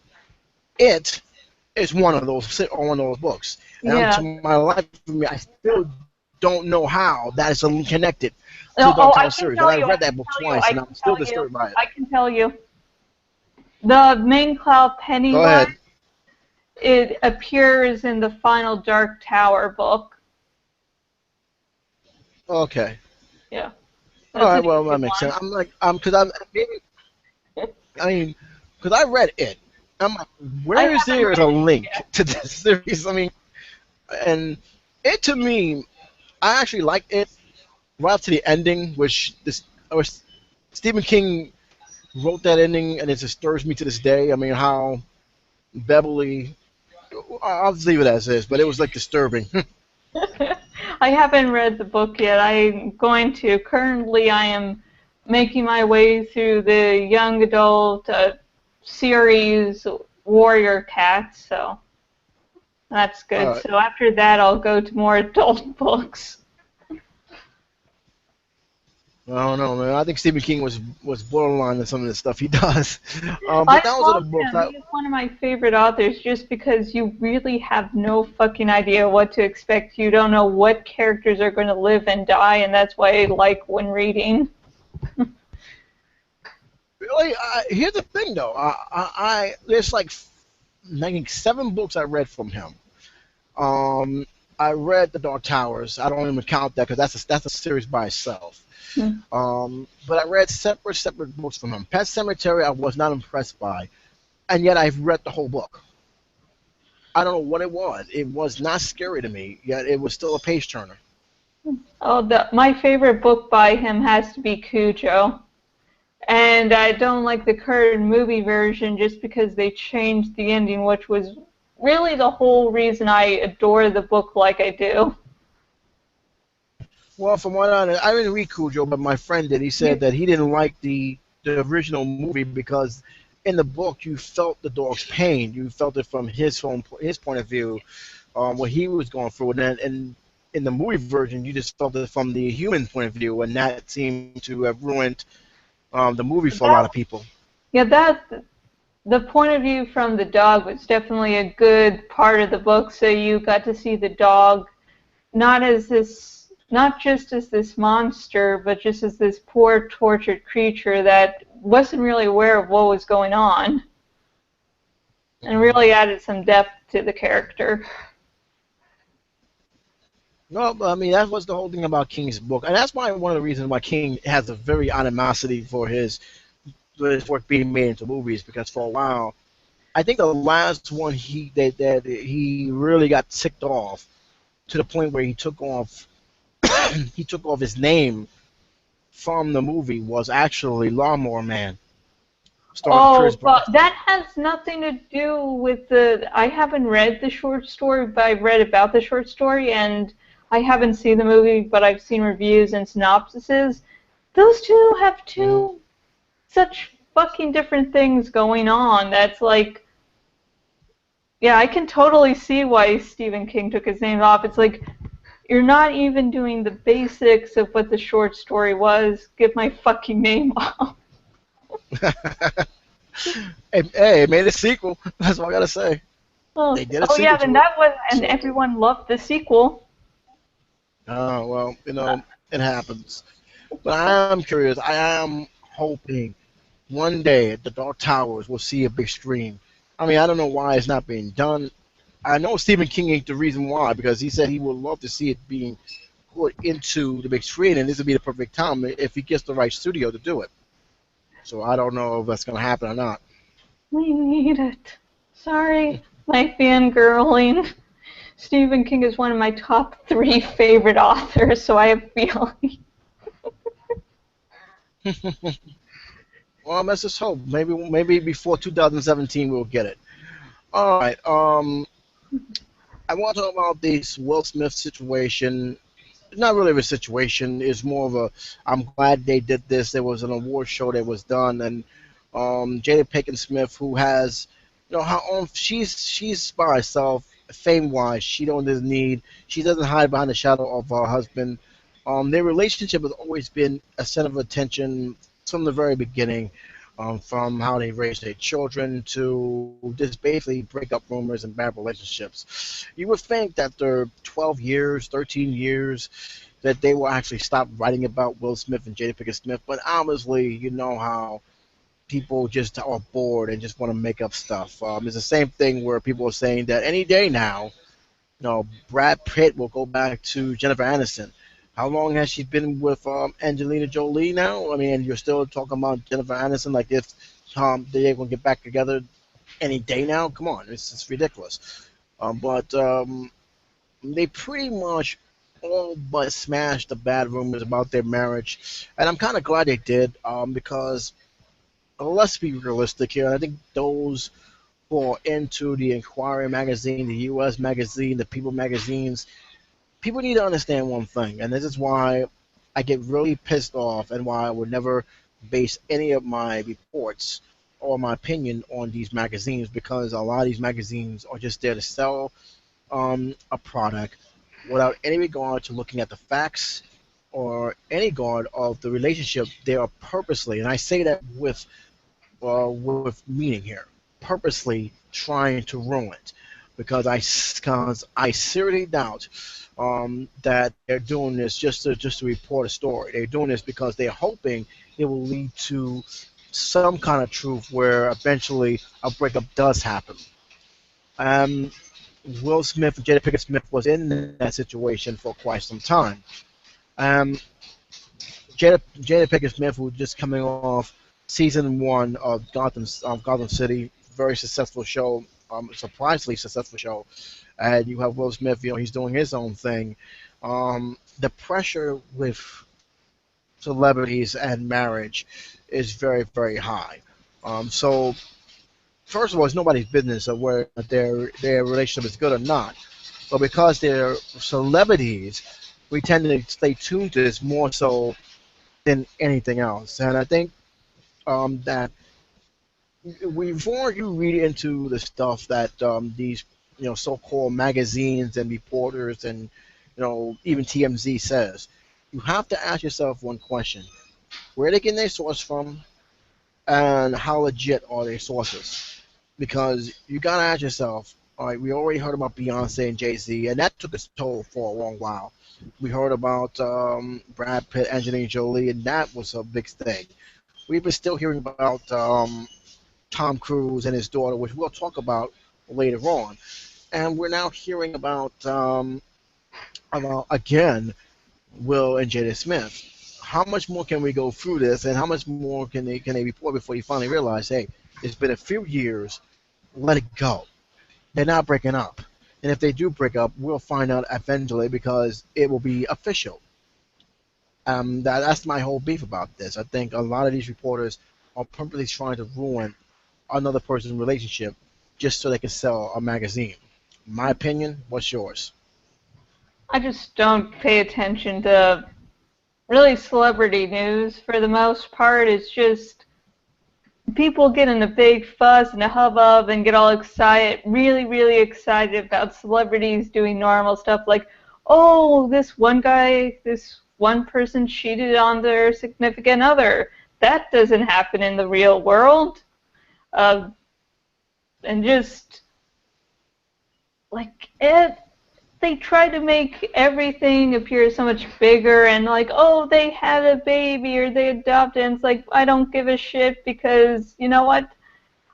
It is one of those books, and I'm to Yeah. my life, I still don't know how that is connected to No, the oh, Dark I Tower can series. And tell I you. I read can that book tell you. twice, I and can I'm still tell you. disturbed by it. I can tell you. The main cloud Go Pennywise, ahead. it appears in the final Dark Tower book. Okay. Yeah, All that's right. an Well, easy that makes sense. one. I'm like, because I'm maybe. I mean, because I read it. I'm like, I where is haven't there read a it link yet. to this series? I mean, and it to me, I actually liked it right up to the ending, which Stephen King wrote that ending, and it disturbs me to this day. I mean, how Beverly. I'll just leave it as is, but it was like disturbing. I haven't read the book yet. I'm going to. Currently, I am making my way through the young adult series Warrior Cats, so that's good. uh, So after that, I'll go to more adult books. I don't know, man. I think Stephen King was borderline in some of the stuff he does. I But that was the love books. him. He's one of my favorite authors just because you really have no fucking idea what to expect. You don't know what characters are going to live and die, and that's why I like when reading. Really, here's the thing, though. There's like 7 books I read from him. Um, I read The Dark Towers. I don't even count that because that's a series by itself. But I read separate books from him. Pet Cemetery, I was not impressed by, and yet I've read the whole book. I don't know what it was. It was not scary to me, yet it was still a page turner. Oh, my favorite book by him has to be Cujo. And I don't like the current movie version just because they changed the ending, which was really the whole reason I adore the book like I do. Well, from what I didn't read Cujo, but my friend did. He said You, that he didn't like the original movie because in the book you felt the dog's pain. You felt it from his point of view, what he was going through, and then in the movie version you just felt it from the human point of view, and that seemed to have ruined the movie for a lot that, of people. yeah, the point of view from the dog was definitely a good part of the book. So you got to see the dog not just as this monster, but just as this poor, tortured creature that wasn't really aware of what was going on, and really added some depth to the character. No, but I mean that was the whole thing about King's book, and that's why one of the reasons why King has a very animosity for his work being made into movies because for a while I think the last one that he really got ticked off to the point where he took off he took off his name from the movie was actually Lawnmower Man, starring Chris Oh, but Boston. that has nothing to do with the. I haven't read the short story, but I've read about the short story, and I haven't seen the movie, but I've seen reviews and synopsises. Those two have Hmm. two such fucking different things going on. That's like, yeah, I can totally see why Stephen King took his name off. It's like, you're not even doing the basics of what the short story was. Get my fucking name off. Hey, it made a sequel. That's all I gotta say. Oh, They did a oh yeah, sequel then to it. that was, and So, everyone loved the sequel. well, Uh, it happens. But I am curious. I am hoping one day the Dark Towers will see a big screen. I mean, I don't know why it's not being done. I know Stephen King ain't the reason why because he said he would love to see it being put into the big screen, and this would be the perfect time if he gets the right studio to do it. So I don't know if that's gonna happen or not. we need it. Sorry, my fangirling. Stephen King is one of my top three favorite authors, so I have feeling. Well, let's just hope. Maybe before 2017 we'll get it. All right. I want to talk about this Will Smith situation. It's not really a situation. It's more of a. I'm glad they did this. There was an award show that was done, and Jada Pinkett Smith, who has, her own. She's by herself, fame wise. She don't doesn't need. She doesn't hide behind the shadow of her husband. Their relationship has always been a center of attention from the very beginning. from how they raise their children to just basically break up rumors and bad relationships. You would think that after 12 years, 13 years, that they will actually stop writing about Will Smith and Jada Pinkett Smith, but obviously, you know how people just are bored and just want to make up stuff. It's the same thing where people are saying that any day now, Brad Pitt will go back to Jennifer Aniston. How long has she been with Angelina Jolie now? I mean, and you're still talking about Jennifer Aniston like if they're going to get back together any day now? Come on, it's ridiculous. But they pretty much all but smashed the bad rumors about their marriage, and I'm kind of glad they did because let's be realistic here. I think those who are into the Inquirer magazine, the U.S. magazine, the People magazines, people need to understand one thing, and this is why I get really pissed off and why I would never base any of my reports or my opinion on these magazines because a lot of these magazines are just there to sell a product without any regard to looking at the facts or any regard of the relationship they are purposely, and I say that with meaning here, purposely trying to ruin it because I seriously doubt that they're doing this just to report a story. They're doing this because they're hoping it will lead to some kind of truth where eventually a breakup does happen. Um, Will Smith and Jada Pinkett Smith was in that situation for quite some time. Um, Jada Pinkett Smith was just coming off season one of Gotham City, very successful show, surprisingly successful show, and you have Will Smith, he's doing his own thing. The pressure with celebrities and marriage is very, very high. So first of all, it's nobody's business of whether their relationship is good or not. But because they're celebrities, we tend to stay tuned to this more so than anything else. And I think that before you read into the stuff that these so-called magazines and reporters and even TMZ says, you have to ask yourself one question: where are they getting their source from, and how legit are their sources? Because you gotta ask yourself. All right, we already heard about Beyonce and Jay-Z, and that took its toll for a long while. We heard about Brad Pitt, Angelina Jolie, and that was a big thing. We've been still hearing about Tom Cruise and his daughter, which we'll talk about later on. And we're now hearing about again, Will and Jada Smith. How much more can we go through this, and how much more can they report before you finally realize, hey, it's been a few years, let it go. They're not breaking up. And if they do break up, we'll find out eventually because it will be official. That's my whole beef about this. I think a lot of these reporters are purposely trying to ruin another person's relationship just so they can sell a magazine. My opinion, what's yours? I just don't pay attention to really celebrity news for the most part. It's just people get in a big fuss and a hubbub and get all excited, really, really excited about celebrities doing normal stuff like, oh, this one guy, this one person cheated on their significant other. That doesn't happen in the real world. Uh, and just, like, they try to make everything appear so much bigger and like, oh, they had a baby or they adopted, and it's like, I don't give a shit because, you know what,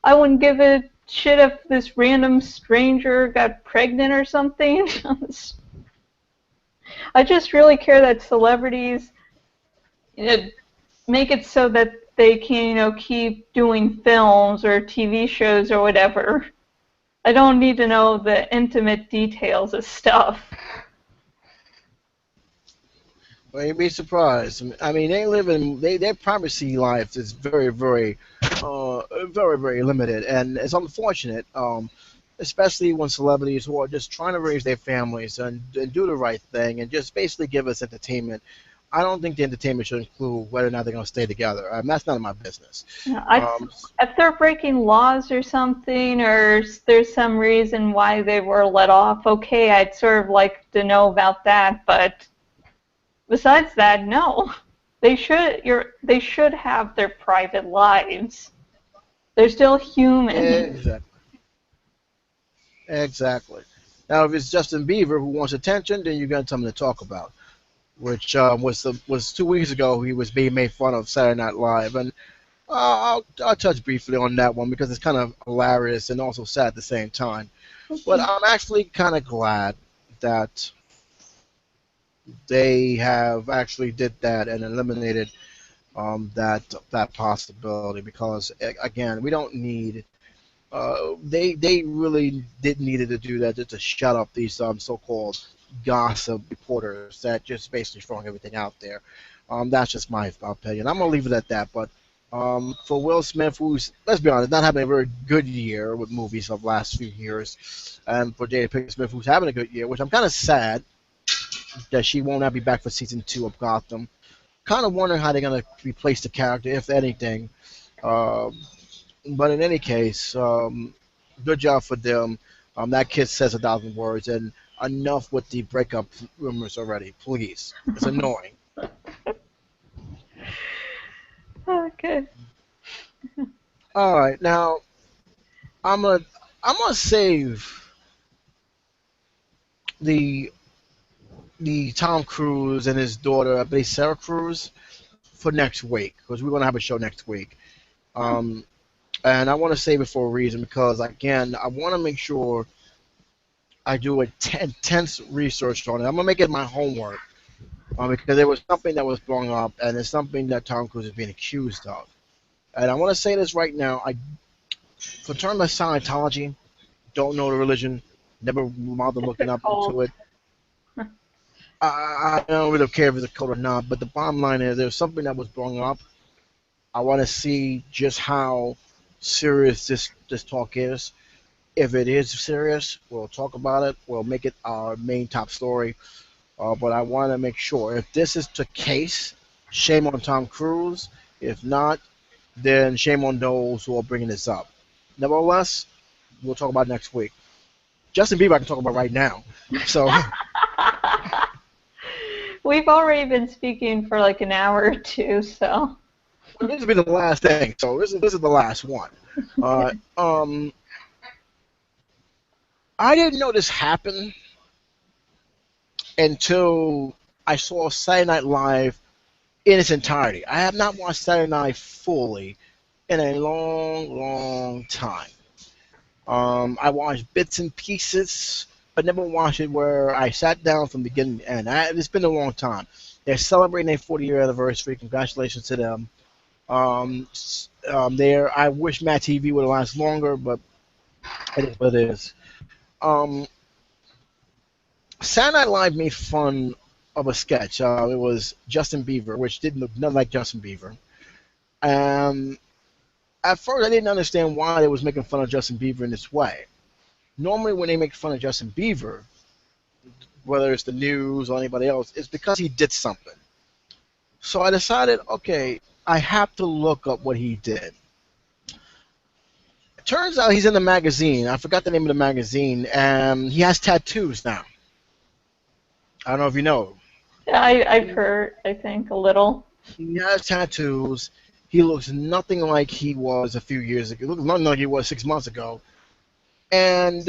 I wouldn't give a shit if this random stranger got pregnant or something. I just really care that celebrities make it so that they can, keep doing films or TV shows or whatever. I don't need to know the intimate details of stuff. Well, you'd be surprised. I mean, their privacy life is very, very, very limited, and it's unfortunate, especially when celebrities who are just trying to raise their families and do the right thing and just basically give us entertainment. I don't think the entertainment should include whether or not they're going to stay together. That's none of my business. If they're breaking laws or something, or there's some reason why they were let off, okay, I'd sort of like to know about that. But besides that, no. They should have their private lives. They're still human. Exactly. Exactly. Now, if it's Justin Bieber who wants attention, then you got something to talk about. Which was 2 weeks ago. He was being made fun of Saturday Night Live, and I'll touch briefly on that one because it's kind of hilarious and also sad at the same time. But I'm actually kind of glad that they have actually did that and eliminated that possibility because again we don't need they really did needed to do that just to shut up these so-called gossip reporters that just basically throwing everything out there. That's just my opinion. I'm gonna leave it at that. But for Will Smith, who's, let's be honest, not having a very good year with movies of the last few years, and for Jada Pinkett Smith, who's having a good year, which I'm kind of sad that she won't not be back for season 2 of Gotham. Kind of wondering how they're gonna replace the character, if anything. Um, but in any case, good job for them. That kid says 1,000 words, and enough with the breakup rumors already. Please, it's annoying. Oh, good. All right, now I'm gonna save the the Tom Cruise and his daughter, I believe Sarah Cruz, for next week because we're gonna have a show next week. Um, and I want to save it for a reason because again, I want to make sure I do a intense research on it. I'm gonna make it my homework because there was something that was blown up, and it's something that Tom Cruise is being accused of. And I want to say this right now. For term of Scientology, don't know the religion, never bothered It's looking a up cult. into it. I don't really care if it's a cult or not, but the bottom line is there's something that was blown up. I want to see just how serious this talk is. If it is serious, we'll talk about it. We'll make it our main top story. But I want to make sure if this is the case, shame on Tom Cruise. If not, then shame on those who are bringing this up. Nevertheless, we'll talk about it next week. Justin Bieber I can talk about right now. So We've already been speaking for like an hour or two, so. this will be the last thing. So this is the last one. Uh, um, I didn't know this happened until I saw Saturday Night Live in its entirety. I have not watched Saturday Night fully in a long, long time. I watched bits and pieces, but never watched it where I sat down from beginning to end. It's been a long time. They're celebrating their 40-year anniversary. Congratulations to them. There, I wish Matt TV would have lasted longer, but it is what it is. Um, Saturday Night Live made fun of a sketch. It was Justin Bieber, which didn't look nothing like Justin Bieber. Um, at first, I didn't understand why they was making fun of Justin Bieber in this way. Normally, when they make fun of Justin Bieber, whether it's the news or anybody else, it's because he did something. So I decided, okay, I have to look up what he did. It turns out he's in the magazine. I forgot the name of the magazine, and he has tattoos now. I don't know if you know. I've heard, I think, a little. He has tattoos. He looks nothing like he was a few years ago. He looks nothing like he was 6 months ago. And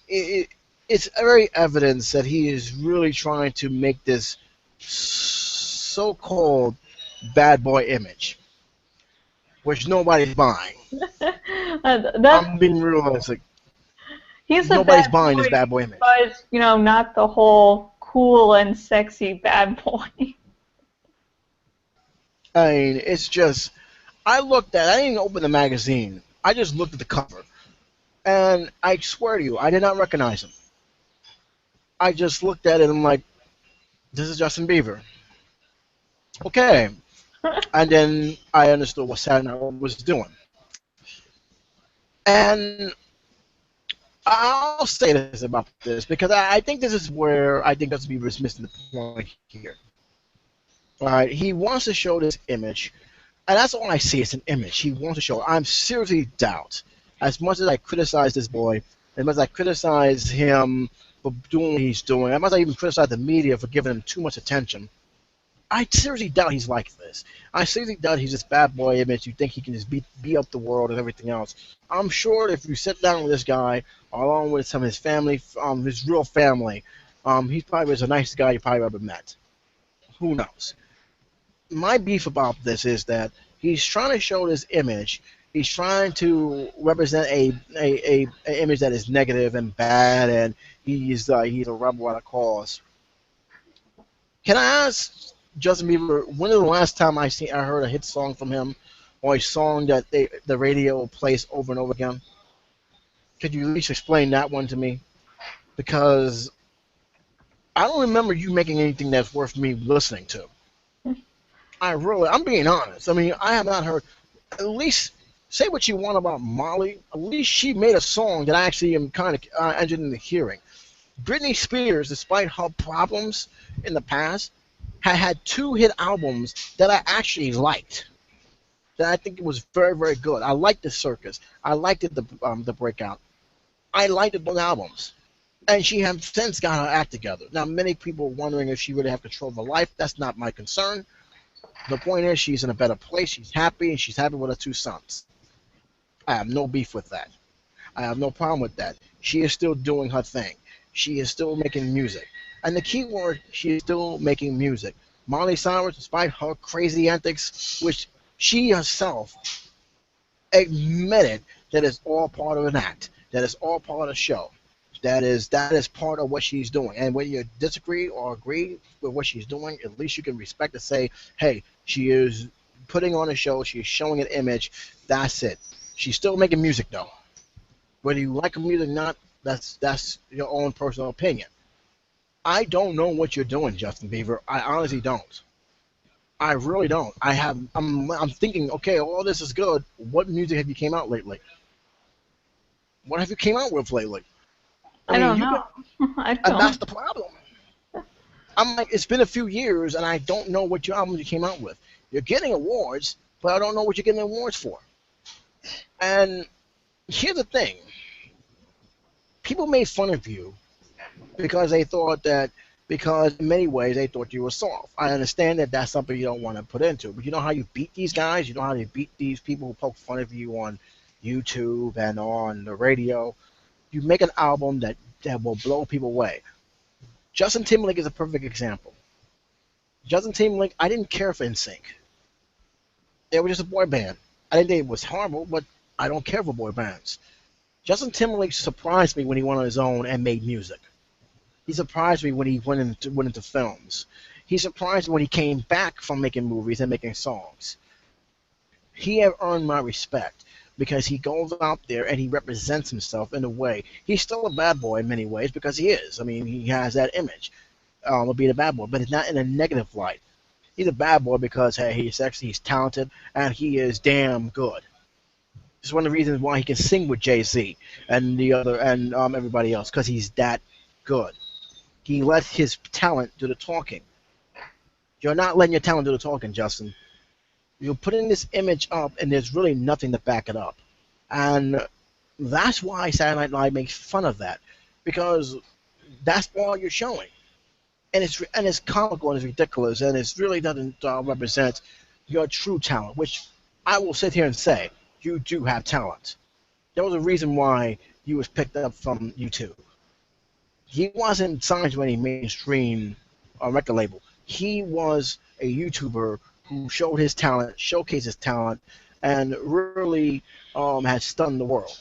it's very evidence that he is really trying to make this so-called bad boy image, which nobody's buying. That's I'm being realistic. he's a Nobody's bad buying boy, this bad boy image. but not the whole cool and sexy bad boy. I mean, it's just. I didn't even open the magazine. I just looked at the cover. And I swear to you, I did not recognize him. I just looked at it and I'm like, this is Justin Bieber. Okay. And then I understood what Saturday Night Live was doing. And I'll say this about this because I think this is where I think Justin Bieber is missing the point here. All right, he wants to show this image, and that's all I see. It's an image. He wants to show it. I'm seriously doubt. As much as I criticize this boy, as much as I criticize him for doing what he's doing, as much as I even criticize the media for giving him too much attention, I seriously doubt he's like this. I seriously doubt he's this bad boy image. You think he can just beat up the world and everything else. I'm sure if you sit down with this guy, along with some of his family, his real family, he probably was the nicest guy you probably ever met. Who knows? My beef about this is that he's trying to show this image. He's trying to represent a image that is negative and bad, and he's a rebel at a cause. Can I ask Justin Bieber when is the last time I heard a hit song from him, or a song that the radio plays over and over again? Could you at least explain that one to me? Because I don't remember you making anything that's worth me listening to. I'm being honest. I mean, I have not heard. At least say what you want about Molly. At least she made a song that I actually am kind of interested in hearing. Britney Spears, despite her problems in the past, had two hit albums that I actually liked. That I think it was very, very good. I liked the Circus. I liked the Breakout. I liked those albums. And she has since got her act together. Now, many people are wondering if she really have control of her life. That's not my concern. The point is, she's in a better place. She's happy, and she's happy with her two sons. I have no beef with that. I have no problem with that. She is still doing her thing. She is still making music. And the key word, she is still making music. Miley Cyrus, despite her crazy antics, which she herself admitted that it's all part of an act, that it's all part of the show. That is part of what she's doing. And whether you disagree or agree with what she's doing, at least you can respect and say, hey, she is putting on a show, she's showing an image, that's it. She's still making music though. Whether you like her music or not, that's your own personal opinion. I don't know what you're doing, Justin Bieber. I honestly don't. I really don't. I'm thinking, okay, all this is good. What music have you came out lately? What have you came out with lately? I mean, don't know. I and that's don't. the problem. I'm like, it's been a few years, and I don't know what your album you came out with. You're getting awards, but I don't know what you're getting awards for. And here's the thing: people made fun of you because they thought that, because in many ways they thought you were soft. I understand that that's something you don't want to put into, but you know how you beat these guys? You know how you beat these people who poke fun of you on YouTube and on the radio? You make an album that will blow people away. Justin Timberlake is a perfect example. Justin Timberlake, I didn't care for NSYNC. They were just a boy band. I didn't think it was horrible, but I don't care for boy bands. Justin Timberlake surprised me when he went on his own and made music. He surprised me when he went into films. He surprised me when he came back from making movies and making songs. He have earned my respect because he goes out there and he represents himself in a way. He's still a bad boy in many ways because he is. I mean, he has that image of being a bad boy, but it's not in a negative light. He's a bad boy because, hey, he's sexy, he's talented, and he is damn good. It's one of the reasons why he can sing with Jay-Z and everybody else, because he's that good. He lets his talent do the talking. You're not letting your talent do the talking, Justin. You're putting this image up, and there's really nothing to back it up. And that's why Saturday Night Live makes fun of that, because that's all you're showing. And it's comical and it's ridiculous, and it really doesn't represent your true talent, which I will sit here and say, you do have talent. There was a reason why you was picked up from YouTube. He wasn't signed to any mainstream record label. He was a YouTuber who showed his talent, showcased his talent, and really has stunned the world.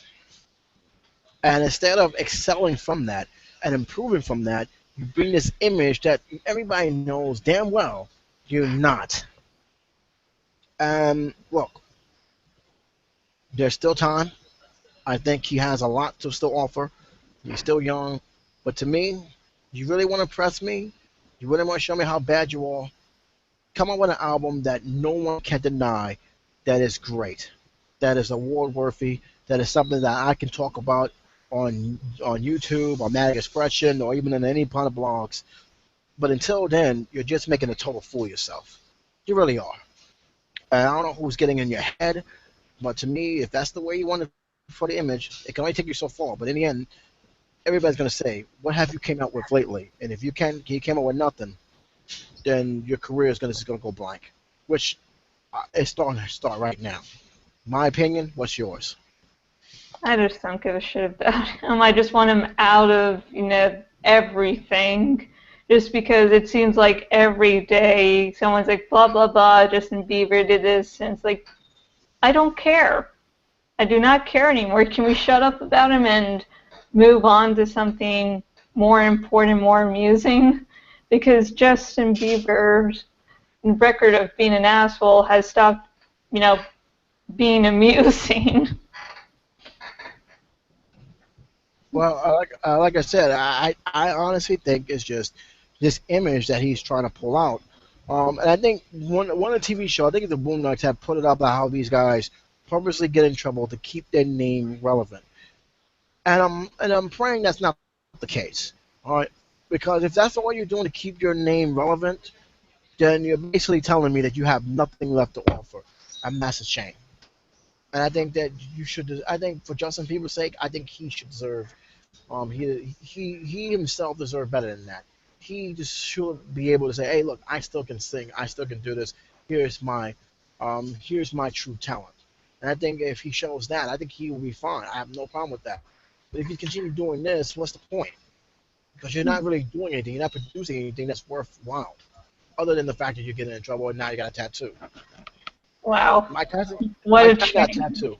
And instead of excelling from that and improving from that, you bring this image that everybody knows damn well you're not. And look, there's still time. I think he has a lot to still offer. He's still young. But to me, you really want to impress me? You really want to show me how bad you are? Come up with an album that no one can deny that is great, that is award-worthy, that is something that I can talk about on YouTube, or Mad Expression, or even in any kind of blogs. But until then, you're just making a total fool of yourself. You really are. And I don't know who's getting in your head, but to me, if that's the way you want it for the image, it can only take you so far. But in the end, everybody's going to say, what have you came out with lately? And if you came out with nothing, then your career is just gonna go blank, which it's starting to start right now. My opinion. What's yours? I just don't give a shit about him. I just want him out of, everything. Just because it seems like every day someone's like, blah, blah, blah, Justin Bieber did this. And it's like, I don't care. I do not care anymore. Can we shut up about him and move on to something more important, more amusing? Because Justin Bieber's record of being an asshole has stopped, being amusing. Well, like I said, I honestly think it's just this image that he's trying to pull out. And I think one of the TV show, I think the Boondocks have put it up about how these guys purposely get in trouble to keep their name relevant. And I'm praying that's not the case. All right, because if that's all you're doing to keep your name relevant, then you're basically telling me that you have nothing left to offer, and that's a shame. And I think that you should. I think for Justin Bieber's sake, I think he should deserve. He himself deserves better than that. He just should be able to say, "Hey, look, I still can sing. I still can do this. Here's my true talent." And I think if he shows that, I think he will be fine. I have no problem with that. But if you continue doing this, what's the point? Because you're not really doing anything. You're not producing anything that's worthwhile, other than the fact that you're getting in trouble and now you got a tattoo. Wow. Mike Tyson, What a Mike Tyson got a change. tattoo.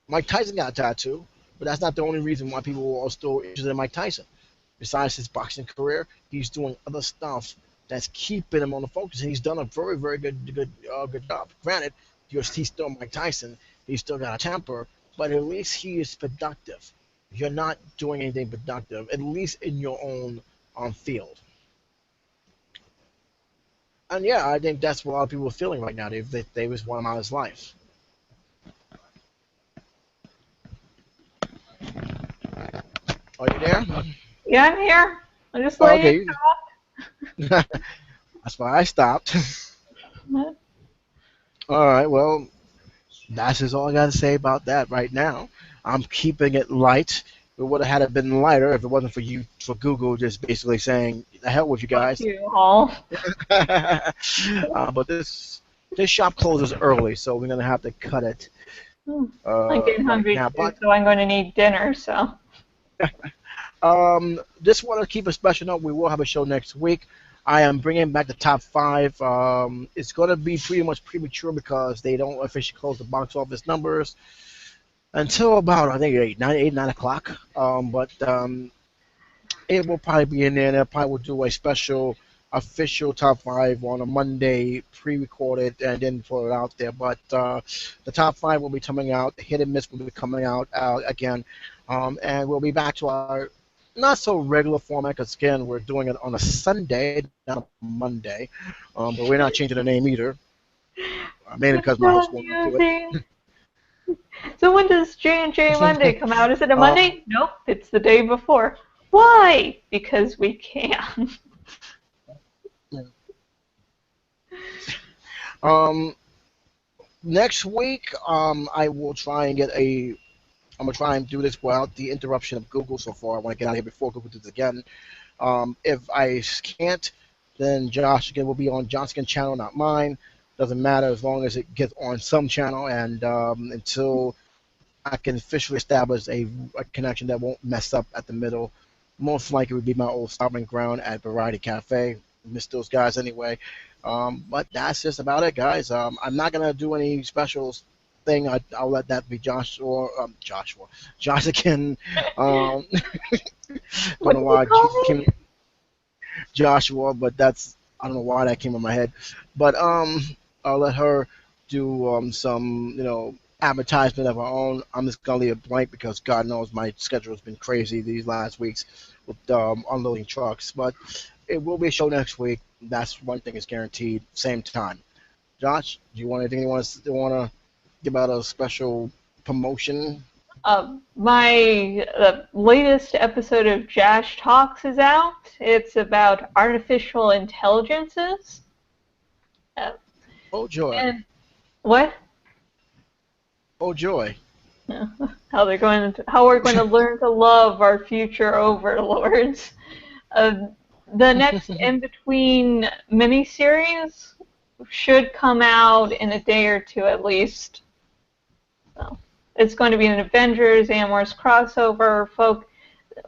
Mike Tyson got a tattoo, but that's not the only reason why people are still interested in Mike Tyson. Besides his boxing career, he's doing other stuff that's keeping him on the focus, and he's done a very, very good job. Granted, he's still Mike Tyson. He's still got a temper, but at least he is productive. You're not doing anything productive, at least in your own field. And yeah, I think that's what a lot of people are feeling right now. They just want him out of his life. Are you there? Yeah, I'm here. I'm just Oh, letting okay. That's why I stopped. you talk. All right. Well, that's just all I got to say about that right now. I'm keeping it light. It would have had it been lighter if it wasn't for Google just basically saying the hell with you Fuck guys. you all. But this shop closes early, so we're gonna have to cut it I'm getting right hungry now. too, But so I'm going to need dinner, so. just want to keep a special note. We will have a show next week. I am bringing back the top five. It's going to be pretty much premature because they don't officially close the box office numbers until about I think 9 o'clock. But it will probably be in there. And I probably will do a special official top five on a Monday, pre-recorded, and then put it out there. But the top five will be coming out. Hit and miss will be coming out again, and we'll be back to our not so regular format because again we're doing it on a Sunday, not a Monday. But we're not changing the name either, mainly because my host won't do it. So when does J&J Monday come out? Is it a uh, Monday? Nope, it's the day before. Why? Because we can. um, next week, I will try and get a. I'm gonna try and do this without the interruption of Google so far. I want to get out of here before Google does it again. If I can't, then Josh again will be on Johnskin channel, not mine. Doesn't matter as long as it gets on some channel, and until I can officially establish a connection that won't mess up at the middle. Most likely would be my old stomping ground at Variety Cafe. Miss those guys anyway. But that's just about it, guys. I'm not gonna do any specials thing. I'll let that be Josh again. Don't What know did you why call me? came Joshua, but I don't know why that came in my head. But I'll let her do some advertisement of her own. I'm just gonna leave it blank because God knows my schedule has been crazy these last weeks with unloading trucks. But it will be a show next week. That's one thing is guaranteed. Same time. Josh, do you want anything you want to give out a special promotion? My latest episode of Josh Talks is out. It's about artificial intelligences. Uh, Oh joy! and what? Oh joy! How we're going to learn to love our future overlords. Uh, the next in-between miniseries should come out in a day or two at least. So it's going to be an Avengers Animorphs crossover,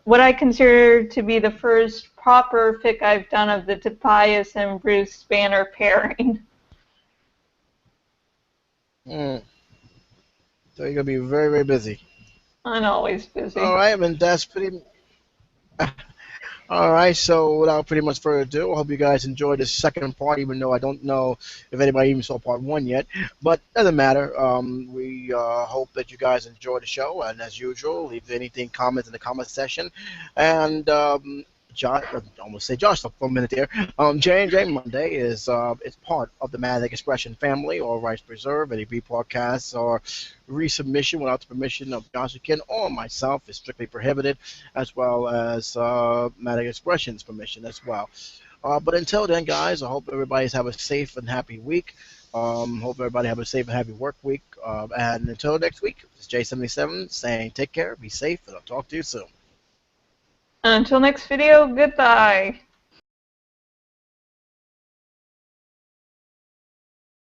what I consider to be the first proper fic I've done of the Tobias and Bruce Banner pairing. So you're gonna be very, very busy. I'm always All busy. right, and that's pretty. All right, so without pretty much further ado, I hope you guys enjoyed this second part, even though I don't know if anybody even saw part one yet. But doesn't matter. We hope that you guys enjoy the show, and as usual, leave anything comments in the comment section. And Josh, I almost say Josh for a minute there. J&J Monday is part of the Manic Expression family, or Rights Preserve. Any B podcasts or resubmission without the permission of Josh Ken or myself is strictly prohibited, as well as Manic Expression's permission as well. But until then, guys, I hope everybody's have a safe and happy week. Hope everybody have a safe and happy work week. And until next week, it's J77 saying take care, be safe, and I'll talk to you soon. Until next video, goodbye.